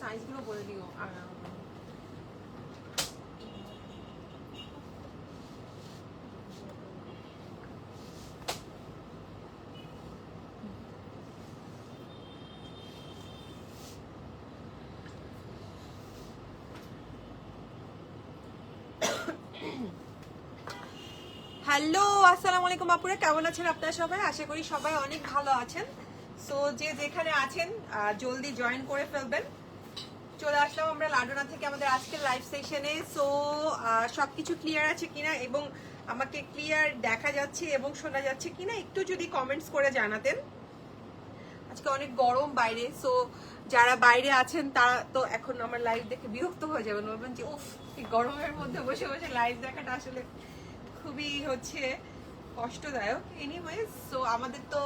সাইজগুলো বলে দিও। হ্যালো, আসসালামু আলাইকুম আপুরা, কেমন আছেন আপনারা সবাই? আশা করি সবাই অনেক ভালো আছেন। সো যে যেখানে আছেন জলদি জয়েন করে ফেলবেন। চলে আসলাম আমরা লাডোনা থেকে আমাদের আজকের লাইভ সেশনে। সো সবকিছু ক্লিয়ার আছে কিনা এবং আমাকে ক্লিয়ার দেখা যাচ্ছে এবং শোনা যাচ্ছে কিনা একটু যদি কমেন্টস করে জানাতেন। আজকে অনেক গরম বাইরে, সো যারা বাইরে আছেন তারা তো এখন আমার লাইভ দেখে বিরক্ত হয়ে যাবেন, বলবেন যে উফ, এই গরমের মধ্যে বসে বসে লাইভ দেখাটা আসলে খুবই হচ্ছে কষ্টদায়ক। এনিওয়েজ, সো আমাদের তো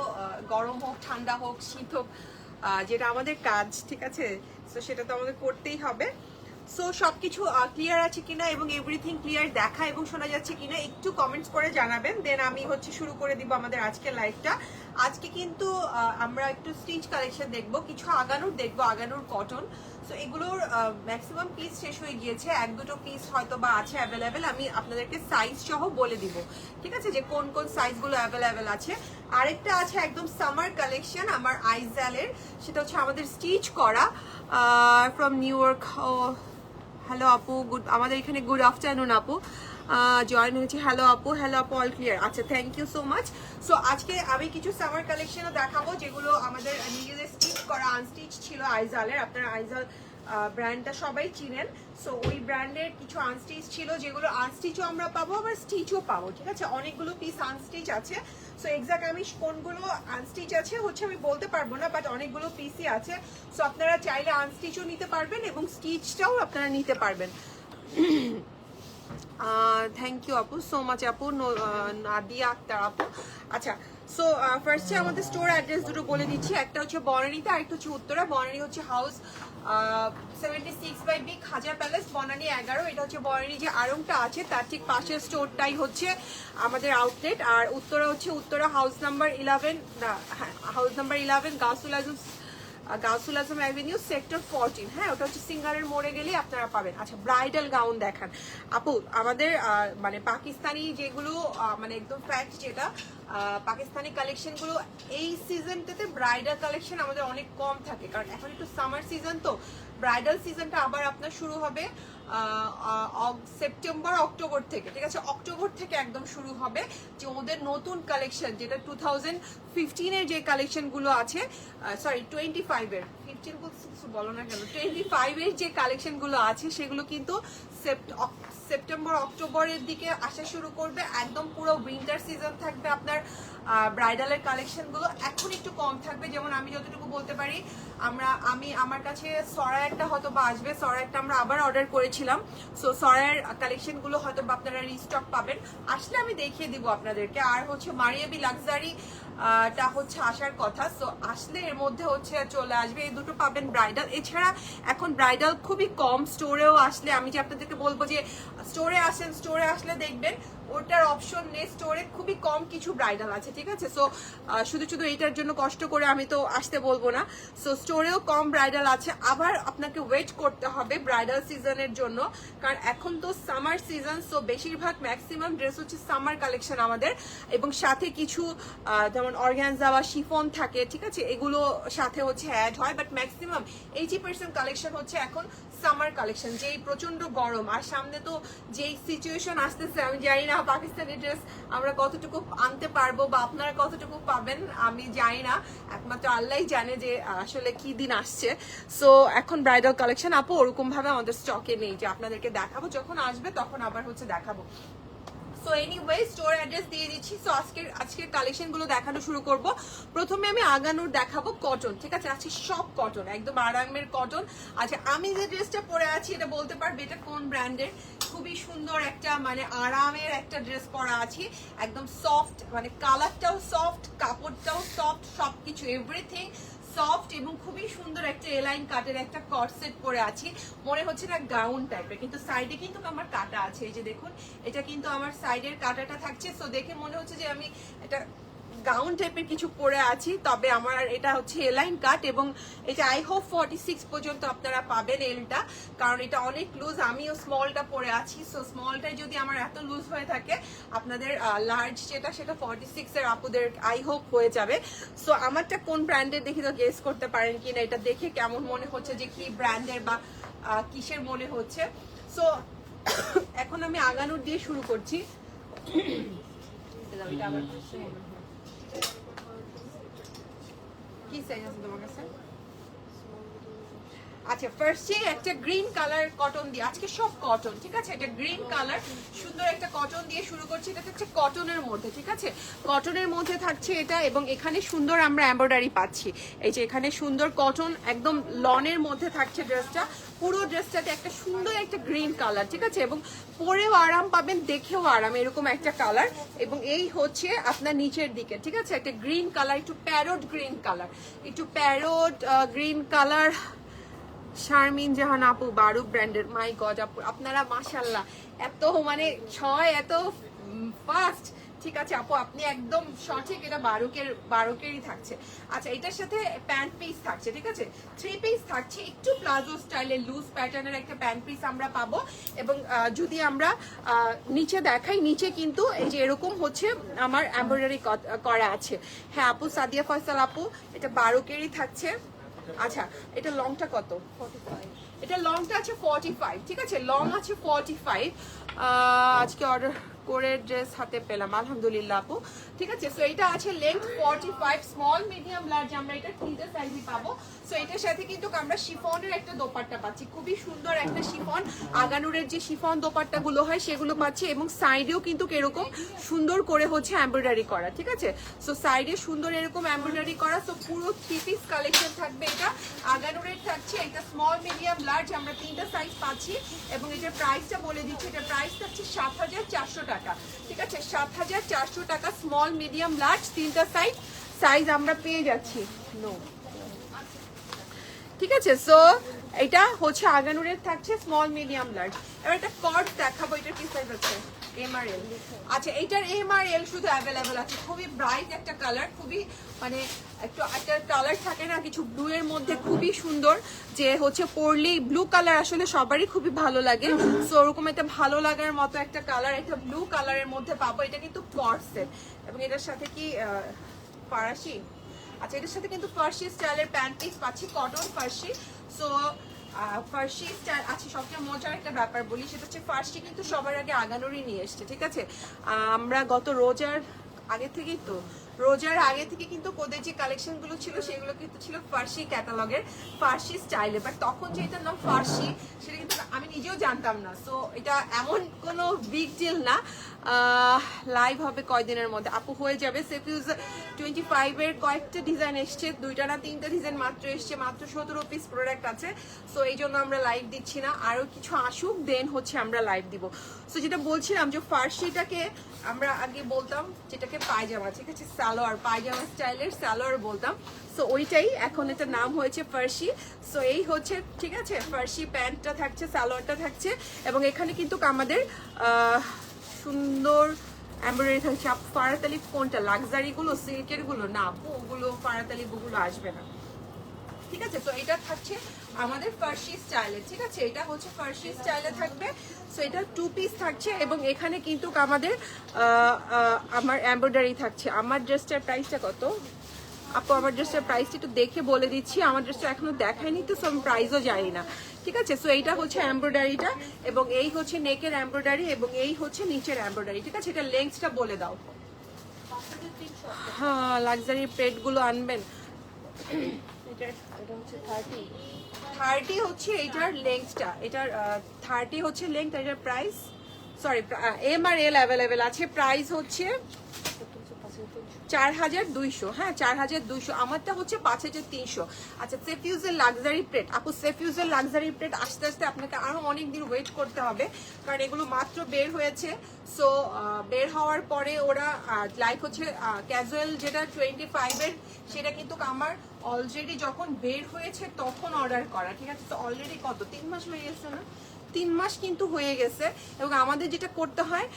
গরম হোক, ঠান্ডা হোক, শীত হোক, যেটা আমাদের কাজ, ঠিক আছে, সো সেটা তো আমাদের করতেই হবে। সো সবকিছু ক্লিয়ার আছে কিনা এবং এভরিথিং ক্লিয়ার দেখা এবং শোনা যাচ্ছে কিনা একটু কমেন্টস করে জানাবেন, দেন আমি হচ্ছে শুরু করে দিব আমাদের আজকের লাইভটা। আজকে কিন্তু আমরা একটু স্টিচ কালেকশন দেখবো, কিছু আগানুর দেখবো, আগানুর কটন। সো এগুলোর ম্যাক্সিমাম পিস শেষ হয়ে গিয়েছে, এক দুটো পিস হয়তো বা আছে অ্যাভেলেবেল। আমি আপনাদেরকে সাইজ সহ বলে দিব, ঠিক আছে, যে কোন কোন সাইজগুলো অ্যাভেলেবেল আছে। আরেকটা আছে একদম সামার কালেকশন আমার আইজালের, সেটা হচ্ছে আমাদের স্টিচ করা ফ্রম নিউ ইয়র্ক। হ্যালো আপু, গুড, আমাদের এখানে গুড আফটারনুন আপু জয়েন হয়েছে। হ্যালো আপু, হ্যালো আপু, অল ক্লিয়ার, আচ্ছা, thank you so much. So আজকে আমি কিছু সামার কালেকশনও দেখাবো যেগুলো আমাদের নিজেদের স্টিচ করা, আনস্টিচ ছিল আইজালের। আপনারা আইজাল ব্র্যান্ডটা সবাই চিনেন। সো ওই ব্র্যান্ডের কিছু আনস্টিচ ছিল, যেগুলো আনস্টিচও আমরা পাবো আবার স্টিচও পাবো, ঠিক আছে। অনেকগুলো পিস আনস্টিচ আছে। সো এক্সাক্ট আমি কোনগুলো আনস্টিচ আছে হচ্ছে আমি বলতে পারবো না, বাট অনেকগুলো পিসই আছে। সো আপনারা চাইলে আনস্টিচও নিতে পারবেন এবং স্টিচটাও আপনারা নিতে পারবেন। থ্যাংক ইউ আপু, সো মাচ আপু, নাদিয়া আক্তার আপু। আচ্ছা, সো ফার্স্টে আমাদের স্টোর অ্যাড্রেস দুটো বলে দিচ্ছি। একটা হচ্ছে বনানীতে, আরেকটা হচ্ছে উত্তরা। বনানী হচ্ছে হাউস 76/B, খাজা প্যালেস, বনানী 11। এটা হচ্ছে বনানী যে আড়ংটা আছে তার ঠিক পাশের স্টোরটাই হচ্ছে আমাদের আউটলেট। আর উত্তরা হচ্ছে Uttara house number 11, house number 11, গাউসুল আজম অ্যাভিনিউ, সেক্টর 14। হ্যাঁ, ওটা হচ্ছে সিঙ্গারের মোড়ে গেলে আপনারা পাবেন। আচ্ছা, ব্রাইডাল গাউন দেখান আপু। আমাদের মানে পাকিস্তানি যেগুলো মানে একদম ফ্যাক্ট যেটা, পাকিস্তানি কালেকশনগুলো এই সিজনটাতে ব্রাইডাল কালেকশন আমাদের অনেক কম থাকে, কারণ এখন একটু সামার সিজন, তো ব্রাইডাল সিজনটা আবার আপনার শুরু হবে সেপ্টেম্বর অক্টোবর থেকে, ঠিক আছে। অক্টোবর থেকে একদম শুরু হবে যে ওদের নতুন কালেকশন, যেটা 2015-এর যে কালেকশনগুলো আছে, সরি 25-এর, 15 বলছি বলো না কেন, 25-এর যে কালেকশনগুলো আছে সেগুলো কিন্তু সেপ্টেম্বর অক্টোবরের দিকে আসা শুরু করবে। একদম পুরো উইন্টার সিজন থাকবে আপনার ব্রাইডালের কালেকশনগুলো। এখন একটু কম থাকবে, যেমন আমি যতটুকু বলতে পারি, আমার কাছে সরাইয়েরটা হয়তো বা আসবে, সরাইয়েরটা আমরা আবার অর্ডার করেছিলাম। সো সরাইয়ের কালেকশনগুলো হয়তো বা আপনারা রিস্টক পাবেন, আসলে আমি দেখিয়ে দিব আপনাদেরকে। আর হচ্ছে মারিয়াবি লাক্সারি টা হচ্ছে আসার কথা, সো আসলে এর মধ্যে হচ্ছে চলে আসবে, এই দুটো পাবেন ব্রাইডাল। এছাড়া এখন ব্রাইডাল খুবই কম, স্টোরেও আসলে আমি যে আপনাদেরকে বলবো যে স্টোরে আসেন, স্টোরে আসলে দেখবেন ওটার অপশন নেই, স্টোরে খুবই কম কিছু ব্রাইডাল আছে, ঠিক আছে। সো শুধু শুধু এইটার জন্য কষ্ট করে আমি তো আসতে বলবো না। সো স্টোরেও কম ব্রাইডাল আছে, আবার আপনাকে ওয়েট করতে হবে ব্রাইডাল সিজনের জন্য, কারণ এখন তো সামার সিজন। সো বেশিরভাগ ম্যাক্সিমাম ড্রেস হচ্ছে সামার কালেকশন আমাদের, এবং সাথে কিছু যেমন অর্গানজা বা শিফন থাকে, ঠিক আছে, এগুলো সাথে হচ্ছে অ্যাড হয়, বাট ম্যাক্সিমাম 80% কালেকশন হচ্ছে এখন সামার কালেকশন। যেই প্রচন্ড গরম, আর সামনে তো যেই সিচুয়েশন আসতেছে, আমি জানি না পাকিস্তানি ড্রেস আমরা কতটুকু আনতে পারবো বা আপনারা কতটুকু পাবেন, আমি জানি না, একমাত্র আল্লাহই জানে যে আসলে কি দিন আসছে। সো এখন ব্রাইডাল কালেকশন আপু ওরকম ভাবে আমাদের স্টকে নেই যে আপনাদেরকে দেখাবো, যখন আসবে তখন আবার হচ্ছে দেখাবো। সো এনিওয়ে, স্টোর অ্যাড্রেস দিয়ে দিচ্ছি। সো আজকের কালেকশনগুলো দেখানো শুরু করব। প্রথমে আমি আগানুর দেখাবো কটন, ঠিক আছে, আজকে সব কটন, একদম আরামের কটন। আচ্ছা, আমি যে ড্রেসটা পরে আছি এটা বলতে পারবে এটা কোন ব্র্যান্ডের? খুবই সুন্দর একটা মানে আরামের একটা ড্রেস পরা আছি, একদম সফট, মানে কালারটাও সফট, কাপড়টাও সফট, সবকিছু এভরিথিং সফট, এবং খুবই সুন্দর একটা এলাইন কাটের একটা কটসেট পরে আছি। মনে হচ্ছে না গাউন টাইপের, কিন্তু সাইডে কিন্তু আমার কাটা আছে, এই যে দেখুন, এটা কিন্তু আমার সাইডের কাটাটা থাকছে। সো দেখে মনে হচ্ছে যে আমি এটা গাউন টাইপের কিছু পরে আছি, তবে আমার এটা হচ্ছে এলাইন কাট এবং এটা আই হোপ 46 পর্যন্ত আপনারা পাবেন এলটা, কারণ এটা অনেক লুজ। আমিও স্মলটা পরে আছি, সো স্মলটাই যদি আমার এত লুজ হয়ে থাকে আপনাদের লার্জ যেটা সেটা 46 এর আপুদের আই হোপ হয়ে যাবে। সো আমারটা কোন ব্র্যান্ডের দেখি তো গেস করতে পারেন কিনা, এটা দেখে কেমন মনে হচ্ছে যে কি ব্র্যান্ডের বা কিসের মনে হচ্ছে। সো এখন আমি আগানুর দিয়ে শুরু করছি। কি সাইজ আছে তোমার কাছে? আচ্ছা, ফার্স্টে একটা গ্রিন কালার কটন দিয়ে, আজকে সব কটন, ঠিক আছে? এটা গ্রিন কালার সুন্দর একটা কটন দিয়ে শুরু করছি। এটা হচ্ছে কটনের মধ্যে, ঠিক আছে? কটনের মধ্যে থাকছে এটা, এবং এখানে সুন্দর আমরা এমব্রয়ডারি পাচ্ছি। এই যে এখানে সুন্দর কটন একদম লনের মধ্যে থাকছে ড্রেসটা। পুরো ড্রেসটাতে একটা সুন্দর একটা গ্রিন কালার, ঠিক আছে? এবং পরেও আরাম পাবেন, দেখেও আরাম, এরকম একটা কালার। এবং এই হচ্ছে আপনার নিচের দিকে, ঠিক আছে? একটা গ্রিন কালার, একটু প্যারোট গ্রিন কালার, একটু প্যারোট গ্রিন কালার। শারমিন জাহান আপু, বারুক ব্র্যান্ডের। মাই গড আপু, আপনারা মাশাআল্লাহ এত মানে ছয় এত ফাস্ট, ঠিক আছে আপু, আপনি একদম সঠিক। এটা বারুকেরই থাকছে। আচ্ছা, এটার সাথে প্যান্ট পিস থাকছে, ঠিক আছে? 3 পিস থাকছে, একটু প্লাজো স্টাইলের লুজ প্যাটার্নের একটা প্যান্ট পিস আমরা পাবো। এবং যদি আমরা নিচে দেখাই, নিচে কিন্তু এই যে এরকম হচ্ছে আমার এমব্রয়ডারি করা আছে। হ্যাঁ আপু, সাদিয়া ফয়সাল আপু, এটা বারুকেরই থাকছে। আচ্ছা, এটা লংটা কত? 45। এটা লংটা আছে 45, ঠিক আছে? লং আছে 45। আজকে অর্ডার করে ড্রেস হাতে পেলাম, আলহামদুলিল্লাহ আপু, ঠিক আছে? সো এটা আছে লেন্থ 45, স্মল মিডিয়াম লার্জ আমরা এটা তিনটে সাইজই পাবো। সো এটার সাথে কিন্তু আমরা শিফনের একটা দোপাট্টা পাচ্ছি, খুবই সুন্দর একটা শিফন, আগানুরের যে শিফন দোপাট্টা গুলো হয় সেগুলো পাচ্ছি। এবং সাইডেও কিন্তু এরকম সুন্দর করে হচ্ছে এমব্রয়ডারি করা, ঠিক আছে? সো সাইডে সুন্দর এরকম এমব্রয়ডারি করা। সো পুরো 3 পিস কালেকশন থাকবে এটা, আগানুরের থাকছে। এটা স্মল মিডিয়াম লার্জ আমরা তিনটা সাইজ পাচ্ছি। এবং এটার প্রাইসটা বলে দিচ্ছি, এটার প্রাইস থাকছে 7400 টাকা, ঠিক আছে? 7400 টাকা, স্মল মিডিয়াম লার্জ তিনটা সাইজ আমরা পেয়ে যাচ্ছি। নো, ঠিক আছে? সো এটা হচ্ছে আগানুরের থাকছে স্মল মিডিয়াম লার্জ। এবার একটা কট দেখাবো, এটার কি সাইজ আছে? এম আর এল। আচ্ছা, এটার এম আর এল শুধু অ্যাভেলেবেল আছে। খুবই ব্রাইট একটা কালার, খুবই মানে একটু একটা কালার থাকে না কিছু ব্লু এর মধ্যে, খুবই সুন্দর, যে হচ্ছে পরলেই ব্লু কালার আসলে সবারই খুবই ভালো লাগে। সো ওরকম একটা ভালো লাগার মতো একটা কালার, একটা ব্লু কালারের মধ্যে পাবো। এটা কিন্তু কর্সেট, এবং এটার সাথে কি ফারাসি? আচ্ছা, এটার সাথে কিন্তু ফার্সি স্টাইলের প্যান্ট পিস পাচ্ছি, কটন ফার্সি। সো ফার্সি স্টাইল আছে। সবচেয়ে মজার একটা ব্যাপার বলি, সেটা হচ্ছে ফার্সি কিন্তু সবার আগে আগানোরই নিয়ে এসছে, ঠিক আছে? আমরা গত রোজার আগে থেকেই তো, রোজার আগে থেকে কিন্তু ওদের যে কালেকশন গুলো ছিল সেগুলো কিন্তু ছিল ফার্সি ক্যাটালগের, ফার্সি স্টাইলে। বাট তখন যে এটার নাম ফার্সি সেটা কিন্তু আমি নিজেও জানতাম না। সো এটা এমন কোনো বিগ ডিল না। লাইভ হবে কয়দিনের মধ্যে আপু? হয়ে যাবে। সেফিউজ 25 এর কয়েকটা ডিজাইন এসছে, 2টা না 3টা ডিজাইন মাত্র এসছে, মাত্র 17 পিস প্রোডাক্ট আছে। সো এই জন্য আমরা লাইভ দিচ্ছি না, আরো কিছু আসুক দেন হচ্ছে আমরা লাইভ দিব। সো যেটা বলছিলাম যে ফার্সিটাকে আমরা আগে বলতাম যেটাকে পায়জামা, ঠিক আছে? সালোয়ার, পায়জামা স্টাইলের সালোয়ার বলতাম। সো ওইটাই এখন এটা নাম হয়েছে ফার্সি। সো এই হচ্ছে, ঠিক আছে? ফার্সি প্যান্টটা থাকছে, সালোয়ারটা থাকছে, এবং এখানে কিন্তু আমাদের সুন্দর এমব্রয়ডারি থাকছে। ফারাতালি কোনটা? লাক্সারি গুলো, সিল্কের গুলো? না আপু, ওগুলো ফারাতালি গুলো আসবে না, ঠিক আছে? তো এটা থাকছে আমাদের ফার্সি স্টাইলে, ঠিক আছে? এটা হচ্ছে ফার্সি স্টাইলে থাকবে। সো এটা 2 পিস থাকছে, এবং এখানে কিন্তু আমাদের আমার এমব্রয়ডারি থাকছে। আমার ড্রেসটার প্রাইসটা কত আপু? আমার ড্রেসটার প্রাইসটা একটু দেখে বলে দিচ্ছি, আমার ড্রেসটা এখনো দেখায়নি তো, সো আমি প্রাইসও জানি না, ঠিক আছে? সো এইটা হচ্ছে এমব্রয়ডারিটা, এবং এই হচ্ছে নেকের এমব্রয়ডারি, এবং এই হচ্ছে নিচের এমব্রয়ডারি, ঠিক আছে? এটা লেন্থটা বলে দাও। হ্যাঁ, লাক্সারি প্লেট গুলো আনবেন। এটা হচ্ছে 30 হচ্ছে এইটার লেন্থটা, এটার 30 হচ্ছে লেন্থ। এটার প্রাইস, সরি, এম আর এল অ্যাভেলেবেল আছে। প্রাইস হচ্ছে 4200। হ্যাঁ, 4200। আমারটা হচ্ছে 5300। আচ্ছা, সেফিউজের লাক্সারি প্লেট আপু, সেফিউজের লাক্সারি প্লেট আস্তে আস্তে আপনাকে আরো অনেক দিন ওয়েট করতে হবে, কারণ এগুলো মাত্র বের হয়েছে। সো বের হওয়ার পরে ওরা লাইক হচ্ছে ক্যাজুয়াল যেটা 25 এর, সেটা কিন্তু আমার অলরেডি যখন বের হয়েছে তখন অর্ডার করা, ঠিক আছে? তো অলরেডি কত 3 মাস হয়ে গেছে না? 3 মাস কিন্তু হয়ে গেছে। এবং আমাদের যেটা করতে হয়,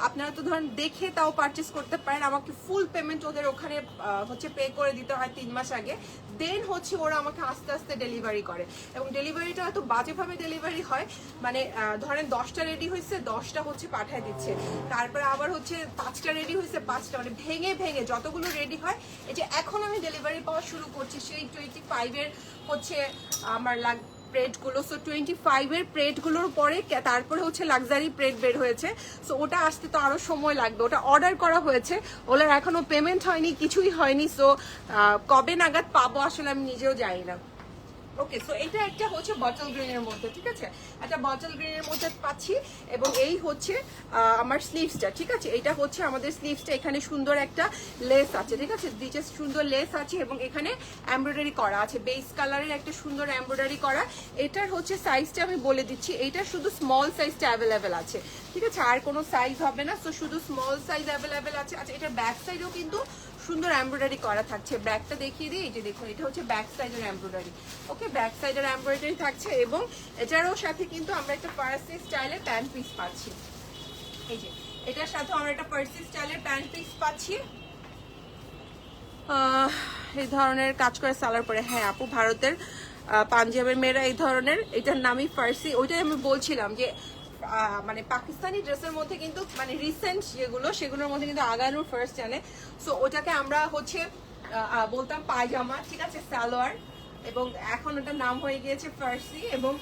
আপনারা তো ধরেন দেখে তাও পারচেস করতে পারেন, আমাকে ফুল পেমেন্ট ওদের ওখানে হচ্ছে পে করে দিতে হয় 3 মাস আগে, দেন হচ্ছে ওরা আমাকে আস্তে আস্তে ডেলিভারি করে। এবং ডেলিভারিটা এত বাজেভাবে ডেলিভারি হয়, মানে ধরেন 10টা রেডি হয়েছে, 10টা হচ্ছে পাঠিয়ে দিচ্ছে, তারপরে আবার হচ্ছে 5টা রেডি হয়েছে, 5টা, মানে ভেঙে ভেঙে যতগুলো রেডি হয়। এই যে এখন আমি ডেলিভারি পাওয়া শুরু করছি সেই 25-এর হচ্ছে আমার প্রেডগুলো। সো 25-এর প্রেডগুলোর পরে তারপরে হচ্ছে লাক্সারি প্রেড বের হয়েছে। সো ওটা আসতে তো আরো সময় লাগবে, ওটা অর্ডার করা হয়েছে, ওগুলোর এখনো পেমেন্ট হয়নি, কিছুই হয়নি। সো কবে নাগাদ পাবো আসলে আমি নিজেও জানি না। ওকে, সো এটা একটা হচ্ছে বটল গ্রিনের মধ্যে, ঠিক আছে, একটা বটল গ্রিনের মধ্যে পাচ্ছি। এবং এই হচ্ছে আমার স্লিভসটা, ঠিক আছে, এটা হচ্ছে আমাদের স্লিভসটা। এখানে সুন্দর একটা লেস আছে, ঠিক আছে, নিচে সুন্দর লেস আছে এবং এখানে এমব্রয়ডারি করা আছে, বেস কালারের একটা সুন্দর এমব্রয়ডারি করা। এটার হচ্ছে সাইজটা আমি বলে দিচ্ছি, এটা শুধু স্মল সাইজটা অ্যাভেলেবেল আছে, ঠিক আছে, আর কোনো সাইজ হবে না। সো শুধু স্মল সাইজ অ্যাভেলেবেল আছে। আচ্ছা, এটার ব্যাক সাইডেও কিন্তু সুন্দর এমব্রয়ডারি করা থাকছে। ব্যাকটা দেখিয়ে দিই, এই যে দেখুন, এটা হচ্ছে ব্যাক সাইডের এমব্রয়ডারি। ওকে, ব্যাক সাইডের এমব্রয়ডারি থাকছে এবং এটারও সাথে কিন্তু আমরা একটা ফার্সি স্টাইলের প্যান্ট পিস পাচ্ছি। এই যে এটার সাথে আমরা একটা ফার্সি স্টাইলের প্যান্ট পিস পাচ্ছি, এই ধরনের কাজ করে সালার পরে। হ্যাঁ আপু, ভারতের পাঞ্জাবের মেয়েরা এই ধরনের, এটার নামই ফার্সি। ওইটাই আমি বলছিলাম যে মানে পাকিস্তানি ড্রেসের মধ্যে কিন্তু মানে রিসেন্ট যেগুলো, সেগুলোর মধ্যে কিন্তু আগানুর ফার্স্ট জানে। সো ওটাকে আমরা হচ্ছে বলতাম পায়জামা, ঠিক আছে, সালোয়ার, এবং এখন ওটার নাম হয়ে গিয়েছে ফার্সি। এবং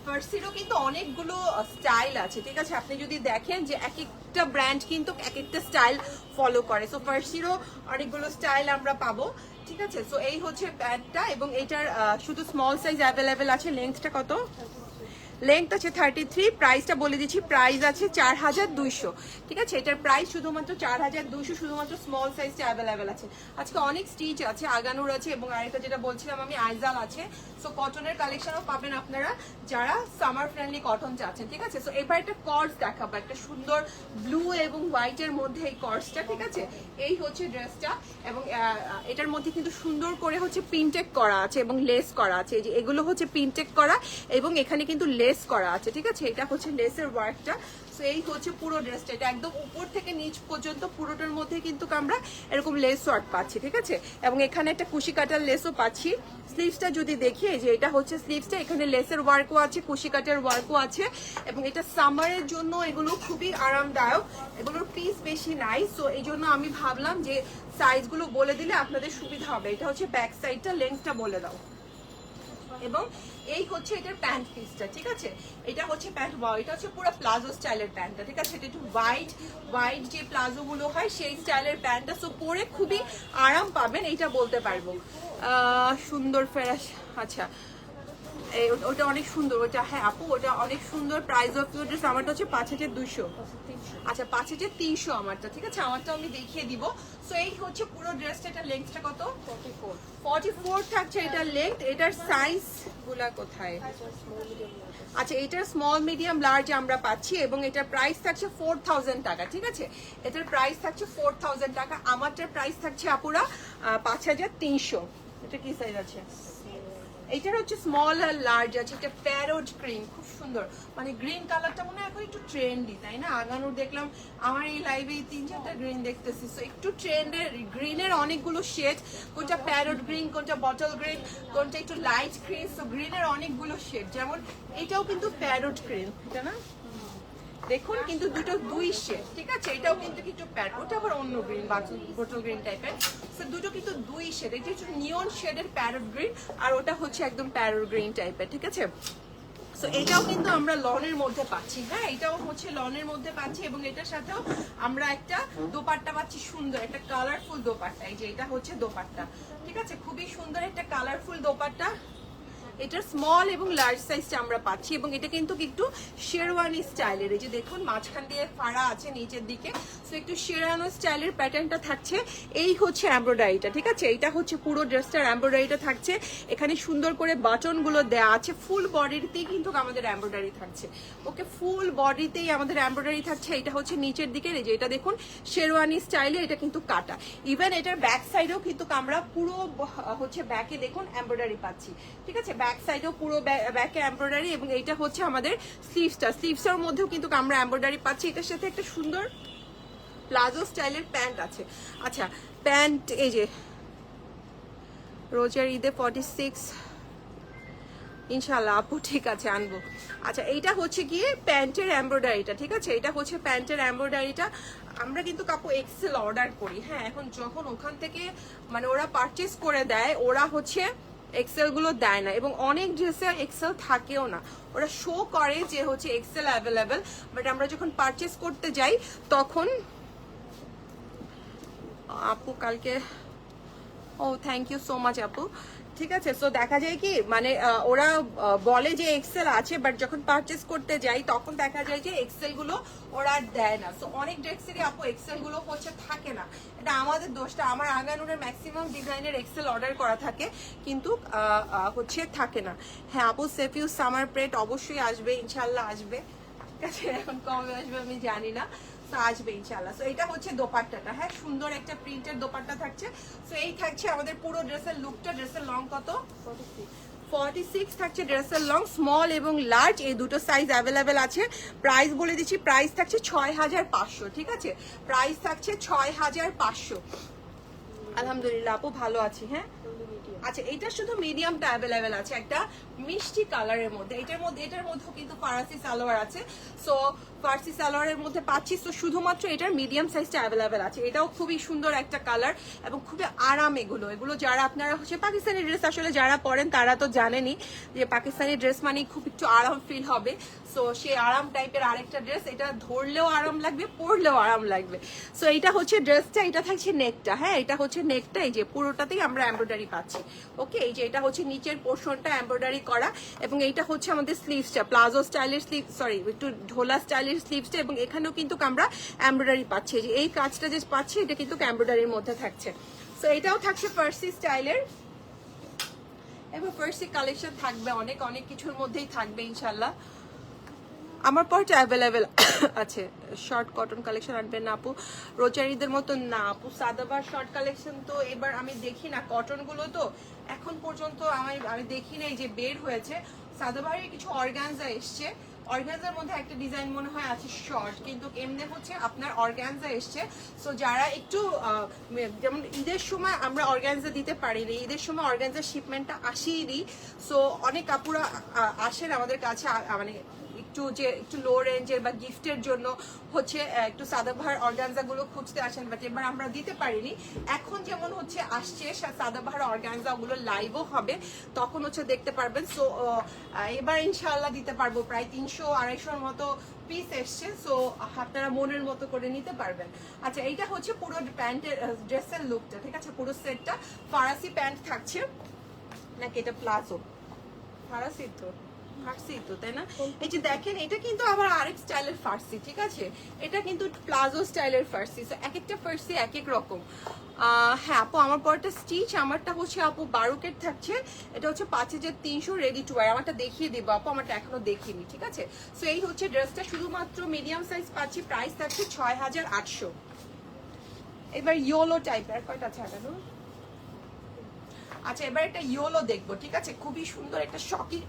ফার্সিরও কিন্তু অনেকগুলো স্টাইল আছে, ঠিক আছে, আপনি যদি দেখেন যে এক একটা ব্র্যান্ড কিন্তু এক একটা স্টাইল ফলো করে। সো ফার্সিরও অনেকগুলো স্টাইল আমরা পাবো, ঠিক আছে। সো এই হচ্ছে প্যান্টটা এবং এটার শুধু স্মল সাইজ অ্যাভেলেবেল আছে। লেন্থটা কত? লেন্থ আছে 33, প্রাইসটা বলে দিচ্ছি, প্রাইস আছে 4200, ঠিক আছে, এটার প্রাইস শুধুমাত্র 4200, শুধুমাত্র স্মল সাইজটা অ্যাভেলেবেল আছে। আজকে অনেক স্টিচ আছে, আগানুর আছে এবং আরেকটা যেটা বলছিলাম আমি, আইজাল আছে। সো কটনের কালেকশনও পাবেন আপনারা যারা সামার ফ্রেন্ডলি কটন চাচ্ছেন, ঠিক আছে। সো এবার একটা কর্স দেখাবো, একটা সুন্দর ব্লু এবং হোয়াইটের মধ্যে এই কর্সটা, ঠিক আছে, এই হচ্ছে ড্রেসটা। এবং এটার মধ্যে কিন্তু সুন্দর করে হচ্ছে প্রিন্টেক করা আছে এবং লেস করা আছে। এই যে এগুলো হচ্ছে প্রিন্টেক করা এবং এখানে কিন্তু লেস করা আছে, ঠিক আছে, এটা হচ্ছে লেসের ওয়ার্কটা। সো এই হচ্ছে পুরো ড্রেসটা, এটা একদম উপর থেকে নিচ পর্যন্ত পুরোটার মধ্যে কিন্তু আমরা এরকম লেস ওয়ার্ক পাচ্ছি, ঠিক আছে। এবং এখানে একটা কুশি কাটার লেসও পাচ্ছি। স্লিভসটা যদি দেখি, যে এটা হচ্ছে স্লিভসটা, এখানে লেসের ওয়ার্কও আছে, কুশি কাটার ওয়ার্কও আছে। এবং এটা সামারের জন্য এগুলো খুবই আরামদায়ক, এগুলোর পিস বেশি নাই। সো এই জন্য আমি ভাবলাম যে সাইজগুলো বলে দিলে আপনাদের সুবিধা হবে। এটা হচ্ছে ব্যাক সাইডটা, লেন্থটা বলে দাও। এবং এই হচ্ছে এটার প্যান্ট পিসটা, ঠিক আছে, এটা হচ্ছে প্যান্ট। ওয়াও, এটা হচ্ছে পুরো প্লাজো স্টাইলের প্যান্টটা, ঠিক আছে, এটা একটু হোয়াইট যে প্লাজো গুলো হয় সেই স্টাইলের প্যান্টটা। সো পরে খুবই আরাম পাবেন, এইটা বলতে পারবো। সুন্দর ফেরাস, আচ্ছা ওটা অনেক সুন্দর, ওটা হ্যাঁ আপু, ওটা অনেক সুন্দর। প্রাইস অফ ইউর ড্রেস আমারটা হচ্ছে 5200, আচ্ছা 5300 আমারটা, ঠিক আছে, আমারটা আমি দেখিয়ে দিব। সো এই হচ্ছে পুরো ড্রেসটা। এটা লেন্থটা কত? 44 থাকছে এটার লেন্থ। এটার সাইজ গুলা কোথায়? আচ্ছা, এটার স্মল মিডিয়াম লার্জ আমরা পাচ্ছি এবং এটার প্রাইস থাকছে 4000 টাকা, ঠিক আছে, এটার প্রাইস থাকছে 4000 টাকা। আমারটার প্রাইস থাকছে আপুরা 5300। এটা কি সাইজ আছে? এইটার হচ্ছে স্মল আর লার্জ আছে। এটা প্যারোট গ্রিন, খুব সুন্দর, মানে গ্রিন কালারটা মনে হয় এখন একটু ট্রেন্ডি, তাই না? আগানোর দেখলাম আমার এই লাইভে 3-4টা গ্রিন দেখতেছি। সো একটু ট্রেন্ডের গ্রিনের অনেকগুলো শেড, কোনটা প্যারোট গ্রিন, কোনটা বটল গ্রিন, কোনটা একটু লাইট গ্রিন। সো গ্রিনের অনেকগুলো শেড, যেমন এটাও কিন্তু প্যারোট গ্রিন, এটা না দেখুন, কিন্তু দুই শেড, ঠিক আছে, এটাও কিন্তু একটু প্যারোট, ওটা আবার অন্য গ্রিন, বটল গ্রিন টাইপের। সো দুটো কিন্তু দুই শেড, এটা হচ্ছে নিয়ন শেডের প্যারোট গ্রিন আর ওটা হচ্ছে একদম প্যারোট গ্রিন টাইপের, ঠিক আছে। সো এটাও কিন্তু আমরা লনের মধ্যে পাচ্ছি, হ্যাঁ এটাও হচ্ছে লনের মধ্যে পাচ্ছি। এবং এটার সাথেও আমরা একটা দোপাট্টা পাচ্ছি, সুন্দর একটা কালারফুল দোপাট্টা। এই যে এটা হচ্ছে দোপাট্টা, ঠিক আছে, খুবই সুন্দর একটা কালারফুল দোপাট্টা। এটার স্মল এবং লার্জ সাইজটা আমরা পাচ্ছি এবং এটা কিন্তু একটু শেরওয়ানি স্টাইলের। এই যে দেখুন মাঝখান দিয়ে ফাড়া আছে নিচের দিকে, সো একটু শেরওয়ানি স্টাইলের প্যাটার্নটা থাকছে। এই হচ্ছে এমব্রয়ডারিটা, ঠিক আছে, এটা হচ্ছে পুরো ড্রেসটার এমব্রয়ডারিটা থাকছে। এখানে সুন্দর করে বাটনগুলো দেওয়া আছে, ফুল বডিতেই কিন্তু আমাদের এমব্রয়ডারি থাকছে। ওকে, ফুল বডিতেই আমাদের এমব্রয়ডারি থাকছে। এটা হচ্ছে নিচের দিকে, এই যে এটা দেখুন শেরওয়ানি স্টাইলে, এটা কিন্তু কাটা। ইভেন এটার ব্যাক সাইডেও কিন্তু আমরা পুরো হচ্ছে ব্যাকে দেখুন এমব্রয়ডারি পাচ্ছি, ঠিক আছে, ব্যাক সাইডেও পুরো ব্যাকে এমব্রয়ডারি, এবং এইটা হচ্ছে আমাদের স্লিভসটা। স্লিভসের মধ্যেও কিন্তু আমরা এমব্রয়ডারি পাচ্ছি। এটার সাথে একটা সুন্দর প্লাজো স্টাইলের প্যান্ট আছে। আচ্ছা প্যান্ট এই যে রোজার ঈদে 46 ইনশাল্লাহ আপু ঠিক আছে আনবো। আচ্ছা এইটা হচ্ছে গিয়ে প্যান্টের এমব্রয়ডারিটা, ঠিক আছে, এটা হচ্ছে প্যান্টের এমব্রয়ডারিটা। আমরা কিন্তু কাপু এক্সেল অর্ডার করি, হ্যাঁ, এখন যখন ওখান থেকে মানে ওরা পারচেস করে দেয়, ওরা হচ্ছে এক্সেল গুলো দেয় না, এবং অনেক ড্রেসে এক্সেল থাকেও না। ওরা শো করে যে হচ্ছে এক্সেল অ্যাভেলেবেল, বাট আমরা যখন পারচেস করতে যাই তখন আপু কালকে, ও থ্যাংক ইউ সো মাচ আপু, ঠিক আছে। সো দেখা যায় কি মানে ওরা বলে যে এক্সেল আছে, বাট যখন পারচেস করতে যাই তখন দেখা যায় যে এক্সেল গুলো ওরা দেয় না। সো অনেক ড্রেসেরই আপু এক্সেল গুলো হচ্ছে থাকে না, এটা আমাদের দোষটা। আমার আগানুরের ম্যাক্সিমাম ডিজাইনের এক্সেল অর্ডার করা থাকে, কিন্তু হচ্ছে থাকে না। হ্যাঁ আপু সেফিউ সামার প্রেট অবশ্যই আসবে, ইনশাল্লাহ আসবে, ঠিক আছে, এখন কবে আসবে আমি জানি না, আসবে ইনশাআল্লাহ। সো এটা হচ্ছে দোপাট্টাটা, হ্যাঁ সুন্দর একটা প্রিন্টের দোপাট্টা থাকছে। সো এই থাকছে আমাদের পুরো ড্রেসের লুকটা। ড্রেসের লং কত? 46 থাকছে ড্রেসের লং। স্মল এবং লার্জ এই দুটো সাইজ অ্যাভেলেবেল আছে। প্রাইস বলে দিচ্ছি, প্রাইস থাকছে 6500, ঠিক আছে, প্রাইস থাকছে 6500। আলহামদুলিল্লাহ আপু ভালো আছি, হ্যাঁ। আচ্ছা এটা শুধু মিডিয়ামটা অ্যাভেলেবেল আছে, একটা মিষ্টি কালারের মধ্যে। এটার মধ্যেও কিন্তু ফার্সি সালোয়ার আছে। সো ফার্সি সালোয়ারের মধ্যে পাচ্ছি। তো শুধুমাত্র এটার মিডিয়াম সাইজটা অ্যাভেলেবেল আছে। এটাও খুবই সুন্দর একটা কালার এবং খুবই আরাম। এগুলো যারা আপনারা হচ্ছে পাকিস্তানি ড্রেস আসলে যারা পরেন তারা তো জানেনই যে পাকিস্তানি ড্রেস মানে খুব একটু আরাম ফিল হবে। সো সেই আরাম টাইপের আরেকটা ড্রেস, এটা ধরলেও আরাম লাগবে, পরলেও আরাম লাগবে। সো এটা হচ্ছে ড্রেসটা, এটা থাকছে নেকটা, হ্যাঁ এটা হচ্ছে নেকটা, এই যে পুরোটাতেই আমরা এমব্রয়ডারি পাচ্ছি। ওকে, এই যে এটা হচ্ছে নিচের পোর্শনটা এমব্রয়ডারি করা, এবং এইটা হচ্ছে আমাদের স্লিভসটা, প্লাজো স্টাইলের স্লিভ, সরি একটু ঢোলা স্টাইলের স্লিভসটা, এবং এখানেও কিন্তু আমরা এমব্রয়ডারি পাচ্ছি। যে এই কাজটা যে পাচ্ছি এটা কিন্তু এমব্রয়ডারির মধ্যে থাকছে। সো এটাও থাকছে ফার্সি স্টাইলের, এবং ফার্সি কালেকশন থাকবে অনেক অনেক কিছুর মধ্যেই থাকবে ইনশাল্লাহ। আমার পরটা অ্যাভেলেবেল আছে। শর্ট কটন কালেকশন আনবেন না আপু? রোজার ঈদের মতো না আপু, সাদাবার শর্ট কালেকশন তো এবার আমি দেখি না। কটনগুলো তো এখন পর্যন্ত আমি দেখি নাই যে বের হয়েছে। সাদাবারের কিছু অর্গানজা এসছে, অর্গানজার মধ্যে একটা ডিজাইন মনে হয় আছে শর্ট, কিন্তু এমনি হচ্ছে আপনার অর্গানজা এসছে। সো যারা একটু যেমন ঈদের সময় আমরা অর্গানজা দিতে পারিনি, ঈদের সময় অর্গানজার শিপমেন্টটা আসেইনি। সো অনেক কাপুরা আসেন আমাদের কাছে, মানে একটু লো রেঞ্জের বা গিফটের জন্য হচ্ছে একটু সাদাবাহার অর্গানজা গুলো খুঁজতে আসেন, বাট এবার আমরা দিতে পারিনি। এখন যেমন হচ্ছে আসছে সাদাবাহার অর্গানজা, ওগুলো লাইভও হবে, তখন হচ্ছে দেখতে পারবেন। সো এবার ইনশাআল্লাহ দিতে পারবো। প্রায় 300-250 মতো পিস এসছে। সো আপনারা মনের মতো করে নিতে পারবেন। আচ্ছা এইটা হচ্ছে পুরো প্যান্টের ড্রেসের লুকটা, ঠিক আছে, পুরো সেটটা। ফারাসি প্যান্ট থাকছে নাকি এটা প্লাজো? ফারাসি তো, ফার্সি তো, তাই না? এই যে দেখেন এটা কিন্তু আবার আরেক স্টাইলের ফার্সি, ঠিক আছে, এটা কিন্তু প্লাজো স্টাইলের ফার্সি। সো এক একটা ফার্সি এক এক রকম। হ্যাঁ আপু আমার পরটা স্টিচ, আমারটা হচ্ছে আপু 12 কেট থাকছে, এটা হচ্ছে 5300 রেডি টু ওয়্যার। আমারটা দেখিয়ে দেবো আপু, আমারটা এখনো দেখিনি, ঠিক আছে। সো এই হচ্ছে ড্রেসটা, শুধুমাত্র মিডিয়াম সাইজ পাচ্ছি, প্রাইস থাকছে 6800। এবার ইয়েলো টাইপের কয়টা ছাড়ানো। আচ্ছা এবার একটা ইয়েলো দেখবো, ঠিক আছে, খুবই সুন্দর একটা শকি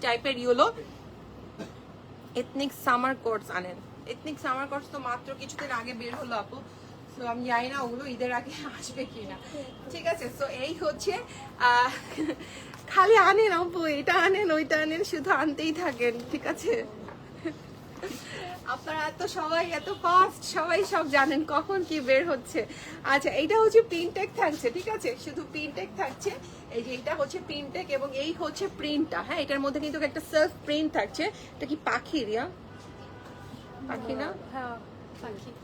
টাইপের ইয়েলো। এথনিক সামার কোটস আনেন। এথনিক সামার কোটস তো মাত্র কিছুদিন আগে বের হলো আপু, তো আমি জানি না ওগুলো ঈদের আগে আসবে কিনা, ঠিক আছে। তো এই হচ্ছে খালি আনেন আপু, এটা আনেন ওইটা আনেন, শুধু আনতেই থাকেন, ঠিক আছে। আপনারা এত সবাই এত ফাস্ট, সবাই সব জানেন কখন কি বের হচ্ছে। আচ্ছা এইটা হচ্ছে প্রিন্টেক থাকছে, ঠিক আছে, শুধু প্রিন্টেক থাকছে। এই যে এটা হচ্ছে প্রিন্টেক, এবং এই হচ্ছে প্রিন্টটা, হ্যাঁ এটার মধ্যে কিন্তু একটা সেলফ প্রিন্ট থাকছে। এটা কি পাখি রিয়া? পাখি না?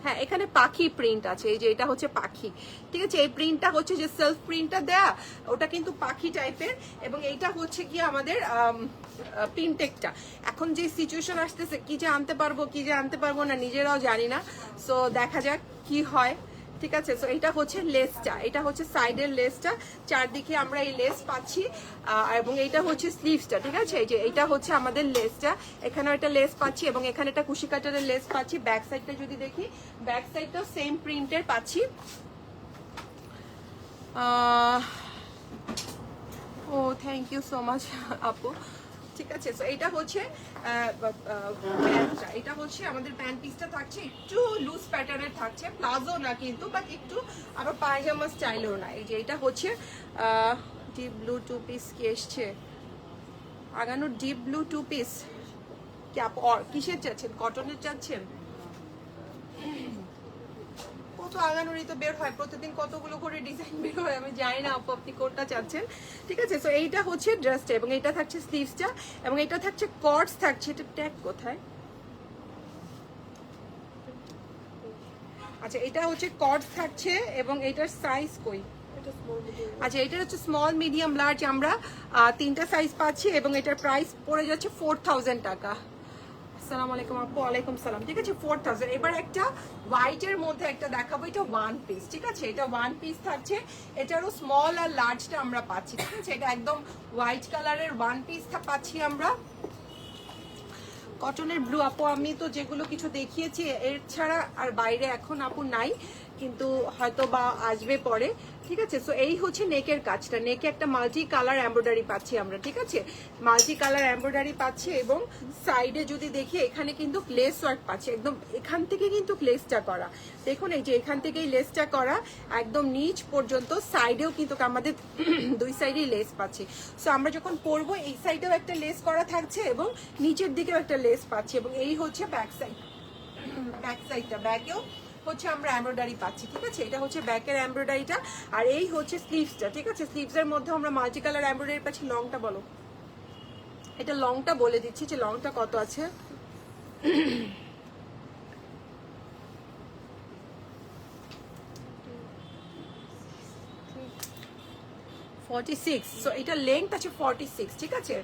হ্যাঁ এখানে পাখি প্রিন্ট আছে, এই যে এটা হচ্ছে পাখি, ঠিক আছে। এই প্রিন্টটা হচ্ছে যে সেলফ প্রিন্টটা দেয়া, ওটা কিন্তু পাখি টাইপের। এবং এইটা হচ্ছে কি আমাদের প্রিন্টেকটা। এখন যে সিচুয়েশন আসতেছে, কি যে আনতে পারবো কি যে আনতে পারবো না নিজেরাও জানি না। সো দেখা যাক কি হয়, ঠিক আছে। সো এটা হচ্ছে লেসটা, এটা হচ্ছে সাইডের লেসটা, চারদিকে আমরা এই লেস পাচ্ছি, এবং এইটা হচ্ছে স্লিভসটা, ঠিক আছে। এই যে এটা হচ্ছে আমাদের লেসটা, এখানেও একটা লেস পাচ্ছি, এবং এখানে একটা কুশি কাটারের লেস পাচ্ছি। ব্যাক সাইডটা যদি দেখি, ব্যাক সাইডটাও সেম প্রিন্টের পাচ্ছি। ও থ্যাংক ইউ সো মাচ আপু। ঠিক আছে, সো এটা হচ্ছে প্যান্টটা, এটা হচ্ছে আমাদের প্যান্ট পিসটা থাকছে একটু লুজ প্যাটার্নের থাকছে, প্লাজো না কিন্তু, বাট একটু আবার পায়জামা স্টাইলেও না। এই যে এটা হচ্ছে ডিপ ব্লু টু পিস কি এসছে, আগানোর ডিপ ব্লু টু পিস কি আপু কিসের চাচ্ছেন, কটনের চাচ্ছেন? কত আগানোরই তো বের হয় প্রতিদিন, কতগুলো করে ডিজাইন বের হয়, আমি জানি না আপু আপনি কোনটা চাচ্ছেন। ঠিক আছে, সো এইটা হচ্ছে ড্রেসটা এবং এটা থাকছে স্লিভসটা এবং এটা থাকছে কর্ডস থাকছে। এটা ট্যাগ কোথায়? আচ্ছা এটা হচ্ছে কর্ডস থাকছে এবং এটার সাইজ কই? আচ্ছা এটা হচ্ছে স্মল মিডিয়াম লার্জ, আমরা তিনটা সাইজ পাচ্ছি এবং এটার প্রাইস পড়ে যাচ্ছে 4000 টাকা। আসসালামু আলাইকুম আপু। ওয়ালাইকুম সালাম। ঠিক আছে 4000। এবার একটা হোয়াইটের মধ্যে একটা দেখাবো, এটা ওয়ান পিস। ঠিক আছে, এটা ওয়ান পিস থাকছে, এটারও স্মল আর লার্জটা আমরা পাচ্ছি। ঠিক আছে, এটা একদম হোয়াইট কালারের ওয়ান পিস পাচ্ছি আমরা। কটনের ব্লু আপু আমি তো যেগুলো কিছু দেখিয়েছি এর ছাড়া আর বাইরে এখন আপু নাই, কিন্তু হয়তো বা আসবে পরে। ঠিক আছে, সো এই হচ্ছে নেকের কাজটা, নেকে একটা মাল্টি কালার এমব্রয়ডারি পাচ্ছি আমরা। ঠিক আছে, মাল্টি কালার এমব্রয়ডারি পাচ্ছি এবং সাইডে যদি দেখি এখানে কিন্তু লেস ওয়ার্ক পাচ্ছি, একদম এখান থেকে কিন্তু লেসটা করা। দেখুন এই যে এখান থেকেই লেসটা করা একদম নিচ পর্যন্ত, সাইডেও কিন্তু আমাদের দুই সাইডেই লেস পাচ্ছি। সো আমরা যখন পরবো এই সাইডেও একটা লেস করা থাকছে এবং নিচের দিকেও একটা লেস পাচ্ছি এবং এই হচ্ছে ব্যাক সাইড। ব্যাক সাইডটা, ব্যাকেও হচ্ছে আমরা এমব্রয়ডারি পাচ্ছি। ঠিক আছে, এটা হচ্ছে ব্যাকের এমব্রয়ডারিটা আর এই হচ্ছে স্লিভসটা। ঠিক আছে, স্লিভসের মধ্যে আমরা মাল্টি কালার এমব্রয়ডারি পাচ্ছি। লংটা বলো, এটা লংটা বলে দিচ্ছি যে লংটা কত আছে। 46। সো এটা লেন্থ আছে 46। ঠিক আছে,